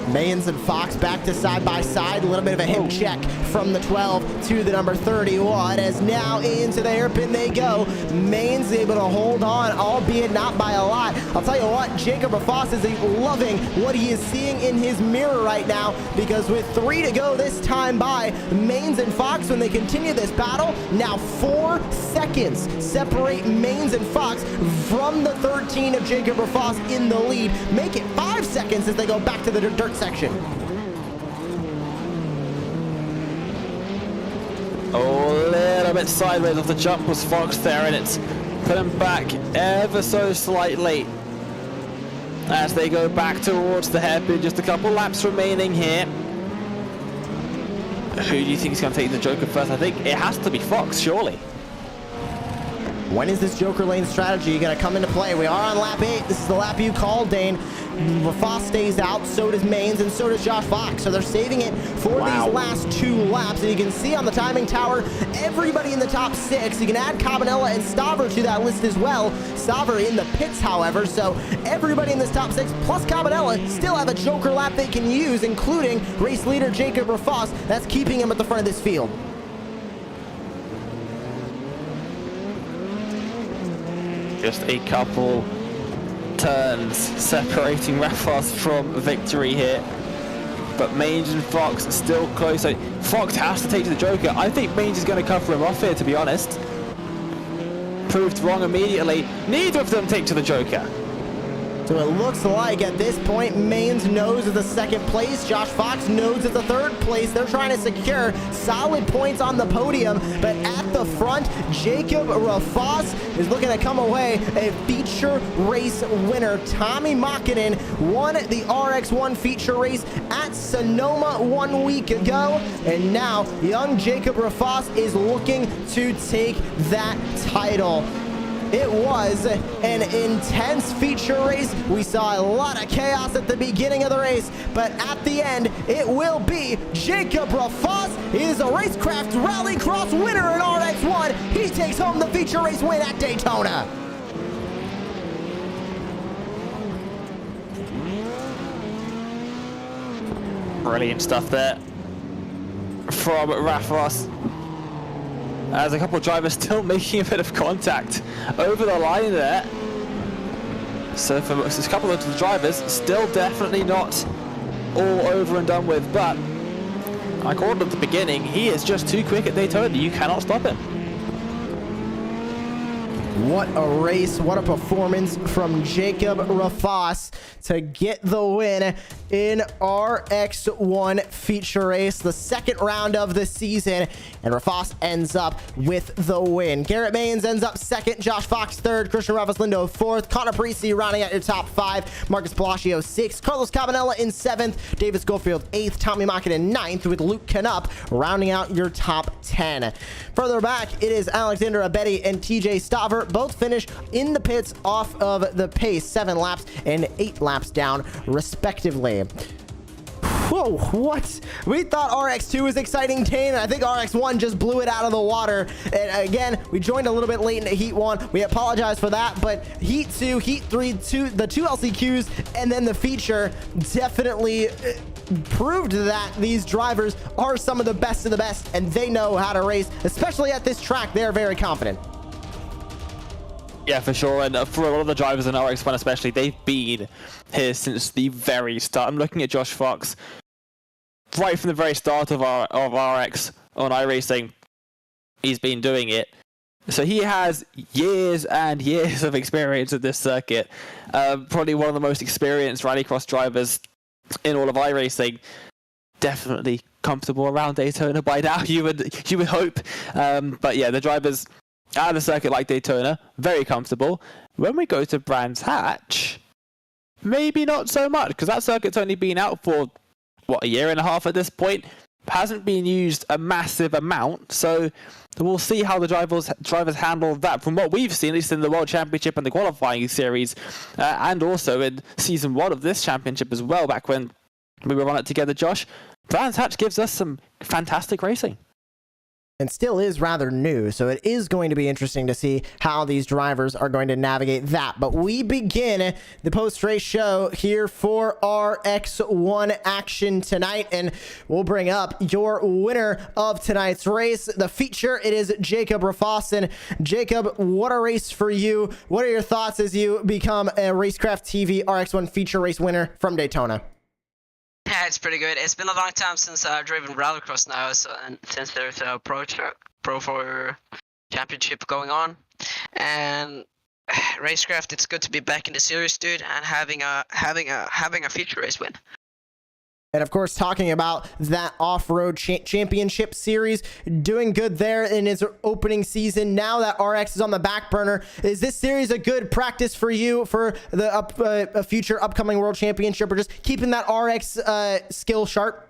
Maynes and Fox back to side by side. A little bit of a hip check from the 12 to the number 31, as now into the hairpin they go. Maynes able to hold on, albeit not by a lot. I'll tell you what, Jacob Rafos is loving what he is seeing in his mirror right now, because with 3 to go this time by, Maynes and Fox, when they continue this battle, now 4 seconds separate Maynes and Fox from the 13 of Jacob Rafos in the lead. Make it 5 seconds as they go back to the dirt section. A little bit sideways off the jump was Fox there, and it's put him back ever so slightly as they go back towards the hairpin. Just a couple laps remaining here. Who do you think is going to take the Joker first? I think it has to be Fox, surely. When is this Joker lane strategy going to come into play? We are on lap 8. This is the lap you called, Dane. Rafas stays out, so does Mains, and so does Josh Fox. So they're saving it for these last 2 laps. And you can see on the timing tower, everybody in the top 6. You can add Cabanella and Staver to that list as well. Staver in the pits, however. So everybody in this top 6, plus Cabanella, still have a Joker lap they can use, including race leader Jacob Rafas. That's keeping him at the front of this field. Just a couple turns separating Rafas from victory here, but Mange and Fox still close. So Fox has to take to the Joker. I think Mange is going to cover him off here, to be honest. Proved wrong immediately. Neither of them take to the Joker. So it looks like at this point, Mains knows it's the 2nd place. Josh Fox knows it's the 3rd place. They're trying to secure solid points on the podium. But at the front, Jacob Rafas is looking to come away a feature race winner. Tommy Makinen won the RX1 feature race at Sonoma 1 week ago. And now young Jacob Rafas is looking to take that title. It was an intense feature race. We saw a lot of chaos at the beginning of the race, but at the end, it will be Jacob Rafas. He is a Racecraft Rallycross winner in RX1. He takes home the feature race win at Daytona. Brilliant stuff there from Rafas. As a couple of drivers still making a bit of contact over the line there. So for a couple of the drivers, still definitely not all over and done with, but I called at the beginning, he is just too quick at Daytona. You cannot stop him. What a race, what a performance from Jacob Rafas to get the win in RX1 feature race, the 2nd round of the season, and Rafas ends up with the win. Garrett Mains ends up 2nd, Josh Fox 3rd, Christian Ravas Lindo 4th, Connor Parisi rounding out your top 5, Marcus Palacio 6th, Carlos Cabanella in 7th, Davis Schofield 8th, Tommy Makinen 9th, with Luke Canup rounding out your top 10. Further back, it is Alexander Abetti and TJ Staver, both finish in the pits off of the pace, 7 laps and 8 laps down respectively. Whoa, what? We thought RX2 was exciting, Dane, and I think RX1 just blew it out of the water. And again, we joined a little bit late into Heat 1. We apologize for that, but Heat 2, Heat 3, the 2 LCQs, and then the feature definitely proved that these drivers are some of the best, and they know how to race, especially at this track. They're very confident. Yeah, for sure. And for a lot of the drivers in RX1 especially, they've been here since the very start. I'm looking at Josh Fox right from the very start of RX on iRacing. He's been doing it. So he has years and years of experience at this circuit. Probably one of the most experienced Rallycross drivers in all of iRacing. Definitely comfortable around Daytona by now, you would hope. But yeah, the drivers at a circuit like Daytona, very comfortable. When we go to Brands Hatch, maybe not so much, because that circuit's only been out for, what, a year and a half at this point. Hasn't been used a massive amount, so we'll see how the drivers handle that. From what we've seen, at least in the World Championship and the qualifying series, and also in Season 1 of this championship as well, back when we were on it together, Josh, Brands Hatch gives us some fantastic racing. And still is rather new, so it is going to be interesting to see how these drivers are going to navigate that. But we begin the post-race show here for RX1 action tonight, and we'll bring up your winner of tonight's race, the feature. It is Jacob Rafas. And Jacob, what a race for you. What are your thoughts as you become a Racecraft TV RX1 feature race winner from Daytona? Yeah, it's pretty good. It's been a long time since I've driven Rallycross now, and since there's a Pro 4 championship going on. And Racecraft, it's good to be back in the series, dude, and having a feature race win. And of course, talking about that off-road championship series, doing good there in its opening season. Now that RX is on the back burner, is this series a good practice for you for the future upcoming world championship, or just keeping that RX skill sharp?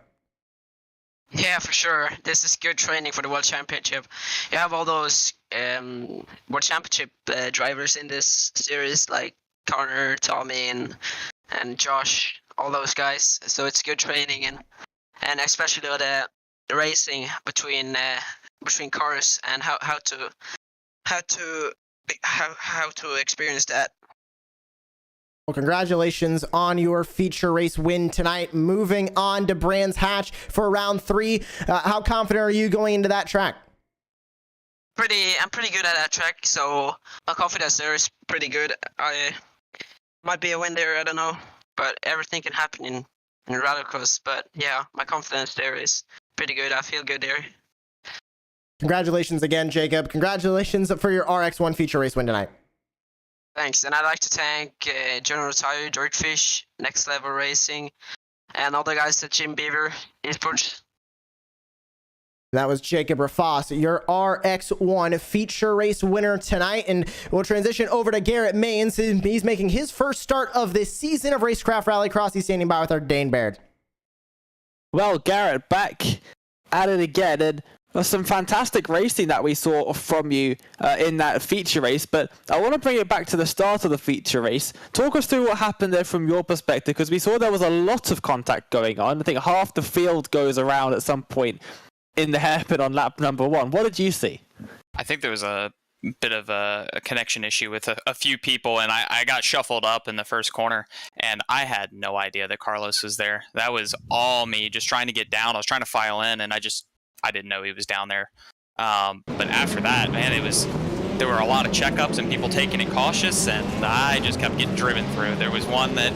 Yeah, for sure. This is good training for the World Championship. You have all those World Championship drivers in this series, like Connor, Tommy, and Josh, all those guys. So it's good training, and especially the racing between cars and how to experience that. Well, congratulations on your feature race win tonight. Moving on to Brands Hatch for round 3. How confident are you going into that track? I'm pretty good at that track, so my confidence there is pretty good. I might be a win there, I don't know, but everything can happen in Rallycross. But yeah, my confidence there is pretty good. I feel good there. Congratulations again, Jacob. Congratulations for your RX1 feature race win tonight. Thanks, and I'd like to thank General Tire, Dirtfish, Next Level Racing, and all the guys at Jim Beaver Esports. That was Jacob Rafas, your RX1 feature race winner tonight. And we'll transition over to Garrett Mains. He's making his first start of this season of Racecraft Rallycross. He's standing by with our Dane Baird. Well, Garrett, back at it again, and some fantastic racing that we saw from you in that feature race, but I want to bring it back to the start of the feature race. Talk us through what happened there from your perspective, because we saw there was a lot of contact going on. I think half the field goes around at some point in the hairpin on lap number 1. What did you see? I think there was a bit of a connection issue with a few people, and I got shuffled up in the first corner, and I had no idea that Carlos was there. That was all me, just trying to get down. I was trying to file in, and I didn't know he was down there. But after that, man, there were a lot of checkups and people taking it cautious, and I just kept getting driven through. There was one that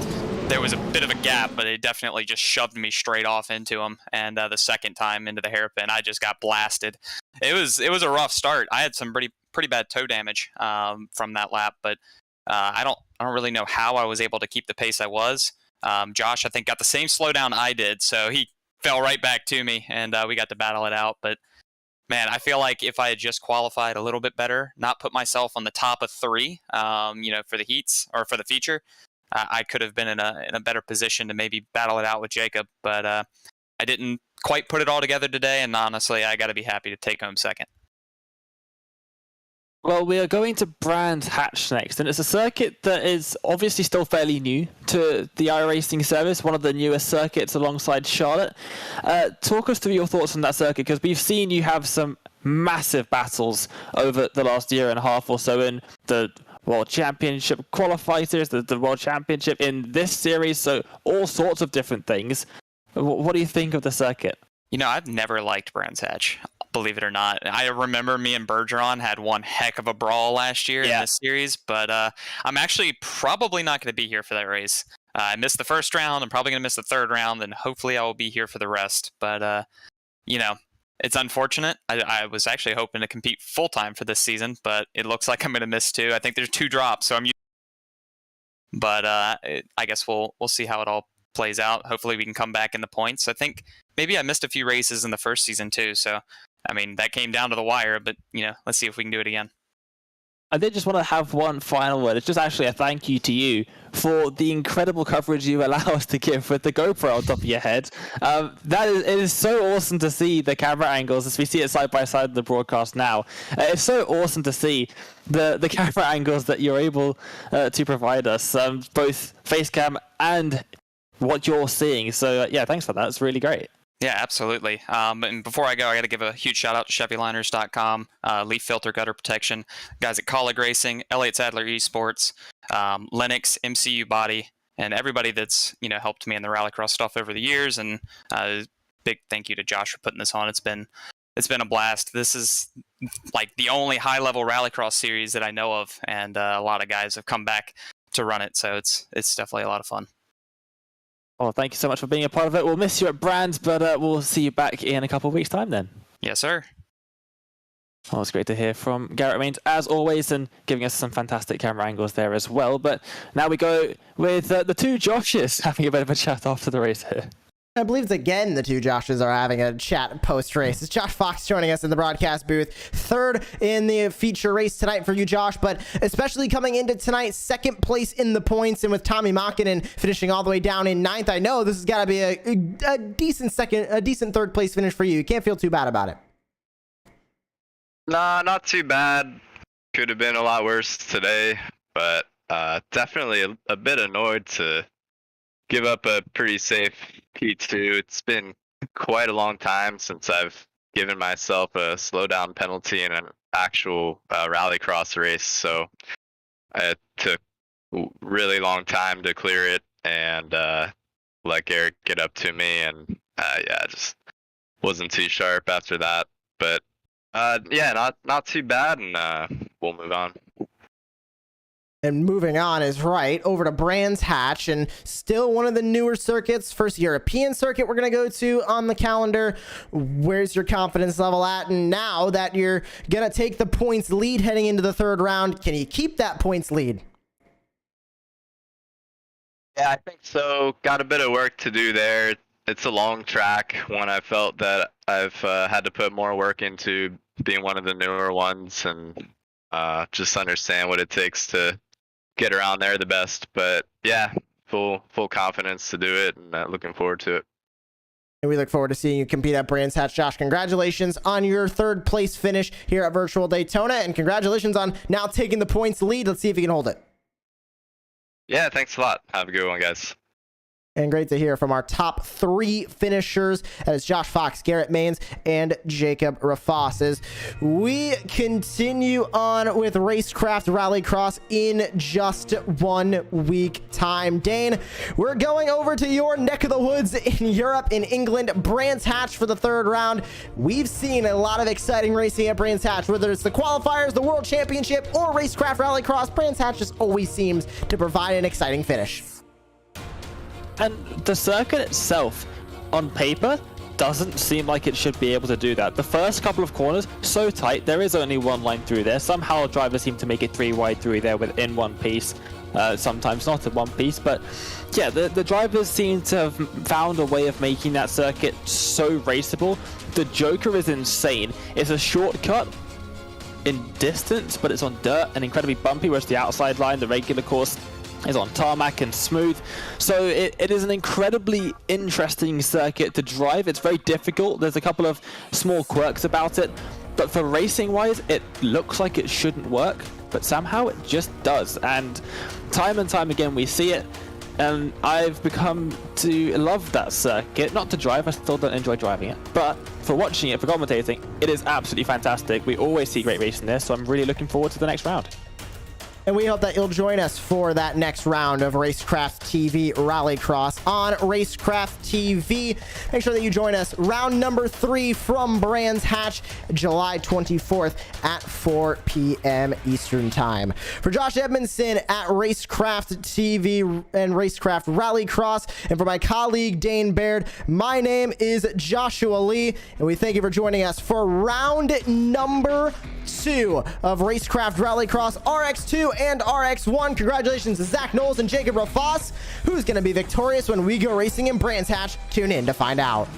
there was a bit of a gap, but it definitely just shoved me straight off into him. And the second time into the hairpin, I just got blasted. It was a rough start. I had some pretty bad toe damage from that lap, but I don't really know how I was able to keep the pace I was. Josh, I think, got the same slowdown I did, so he fell right back to me, and we got to battle it out. But man, I feel like if I had just qualified a little bit better, not put myself on the top of 3, for the heats or for the feature, I could have been in a better position to maybe battle it out with Jacob. But I didn't quite put it all together today, and honestly, I got to be happy to take home second. Well, we are going to Brands Hatch next, and it's a circuit that is obviously still fairly new to the iRacing service, one of the newest circuits alongside Charlotte. Talk us through your thoughts on that circuit, because we've seen you have some massive battles over the last year and a half or so in the World Championship qualifiers, the World Championship in this series, so all sorts of different things. What do you think of the circuit? You know, I've never liked Brands Hatch, believe it or not. I remember me and Bergeron had one heck of a brawl last year in this series, but I'm actually probably not going to be here for that race. I missed the first round. I'm probably going to miss the third round, and hopefully I will be here for the rest. But, it's unfortunate. I was actually hoping to compete full-time for this season, but it looks like I'm going to miss 2. I think there's 2 drops, so But I guess we'll see how it all plays out. Hopefully we can come back in the points. I think maybe I missed a few races in the first season too, so I mean that came down to the wire, but let's see if we can do it again. I did just want to have one final word. It's just actually a thank you to you for the incredible coverage you allow us to give with the GoPro on top of your head. It is so awesome to see the camera angles as we see it side by side in the broadcast now. It's so awesome to see the camera angles that you're able to provide us, both face cam and what you're seeing. So yeah, thanks for that. It's really great. Yeah, absolutely. And before I go, I got to give a huge shout out to ChevyLiners.com, Leaf Filter Gutter Protection, guys at Colleague Racing, Elliott Sadler Esports, Lennox, MCU Body, and everybody that's helped me in the Rallycross stuff over the years. And big thank you to Josh for putting this on. It's been a blast. This is like the only high level Rallycross series that I know of, and a lot of guys have come back to run it. So it's definitely a lot of fun. Well, thank you so much for being a part of it. We'll miss you at Brands, but we'll see you back in a couple of weeks' time then. Yes, sir. Well, it's great to hear from Garrett Mains, as always, and giving us some fantastic camera angles there as well. But now we go with the 2 Joshes having a bit of a chat after the race here. I believe it's again the two Joshes are having a chat post-race. It's Josh Fox joining us in the broadcast booth. Third in the feature race tonight for you, Josh, but especially coming into tonight, second place in the points, and with Tommy Makinen finishing all the way down in ninth, I know this has got to be a decent third place finish for you. You can't feel too bad about it. Nah, not too bad. Could have been a lot worse today, but definitely a bit annoyed to give up a pretty safe P2. It's been quite a long time since I've given myself a slowdown penalty in an actual rallycross race, so it took a really long time to clear it and let Garrett get up to me, and yeah, just wasn't too sharp after that. But yeah, not too bad, and we'll move on. And moving on is right over to Brands Hatch, and still one of the newer circuits, first European circuit we're going to go to on the calendar. Where's your confidence level at? And now that you're going to take the points lead heading into the third round, can you keep that points lead? Yeah, I think so. Got a bit of work to do there. It's a long track, one I felt that I've had to put more work into being one of the newer ones, and just understand what it takes to get around there the best. But yeah, full confidence to do it, and looking forward to it. And we look forward to seeing you compete at Brands Hatch. Josh, congratulations on your third place finish here at Virtual Daytona, and congratulations on now taking the points lead. Let's see if you can hold it. Yeah, thanks a lot. Have a good one, guys. And great to hear from our top three finishers. That is Josh Fox, Garrett Maines, and Jacob Rafas. As we continue on with Racecraft Rallycross in just 1 week time. Dane, we're going over to your neck of the woods in Europe, in England, Brands Hatch for the third round. We've seen a lot of exciting racing at Brands Hatch, whether it's the qualifiers, the World Championship, or Racecraft Rallycross. Brands Hatch just always seems to provide an exciting finish. And the circuit itself, on paper, doesn't seem like it should be able to do that. The first couple of corners, so tight, there is only one line through there. Somehow drivers seem to make it 3 wide through there within one piece. Sometimes not in one piece, but yeah, the drivers seem to have found a way of making that circuit so raceable. The Joker is insane. It's a shortcut in distance, but it's on dirt and incredibly bumpy, whereas the outside line, the regular course, is on tarmac and smooth. So it is an incredibly interesting circuit to drive. It's very difficult. There's a couple of small quirks about it, but for racing wise, it looks like it shouldn't work, but somehow it just does. And time again we see it, and I've become to love that circuit. Not to drive, I still don't enjoy driving it, but for watching it, for commentating, it is absolutely fantastic. We always see great racing there, so I'm really looking forward to the next round. And we hope that you'll join us for that next round of Racecraft TV Rallycross on Racecraft TV. Make sure that you join us round number 3 from Brands Hatch, July 24th at 4 p.m. Eastern Time. For Josh Edmondson at Racecraft TV and Racecraft Rallycross, and for my colleague Dane Baird, my name is Joshua Lee, and we thank you for joining us for round number 2 of Racecraft Rallycross RX2 and RX1. Congratulations to Zach Knowles and Jacob Rafas. Who's going to be victorious when we go racing in Brands Hatch? Tune in to find out.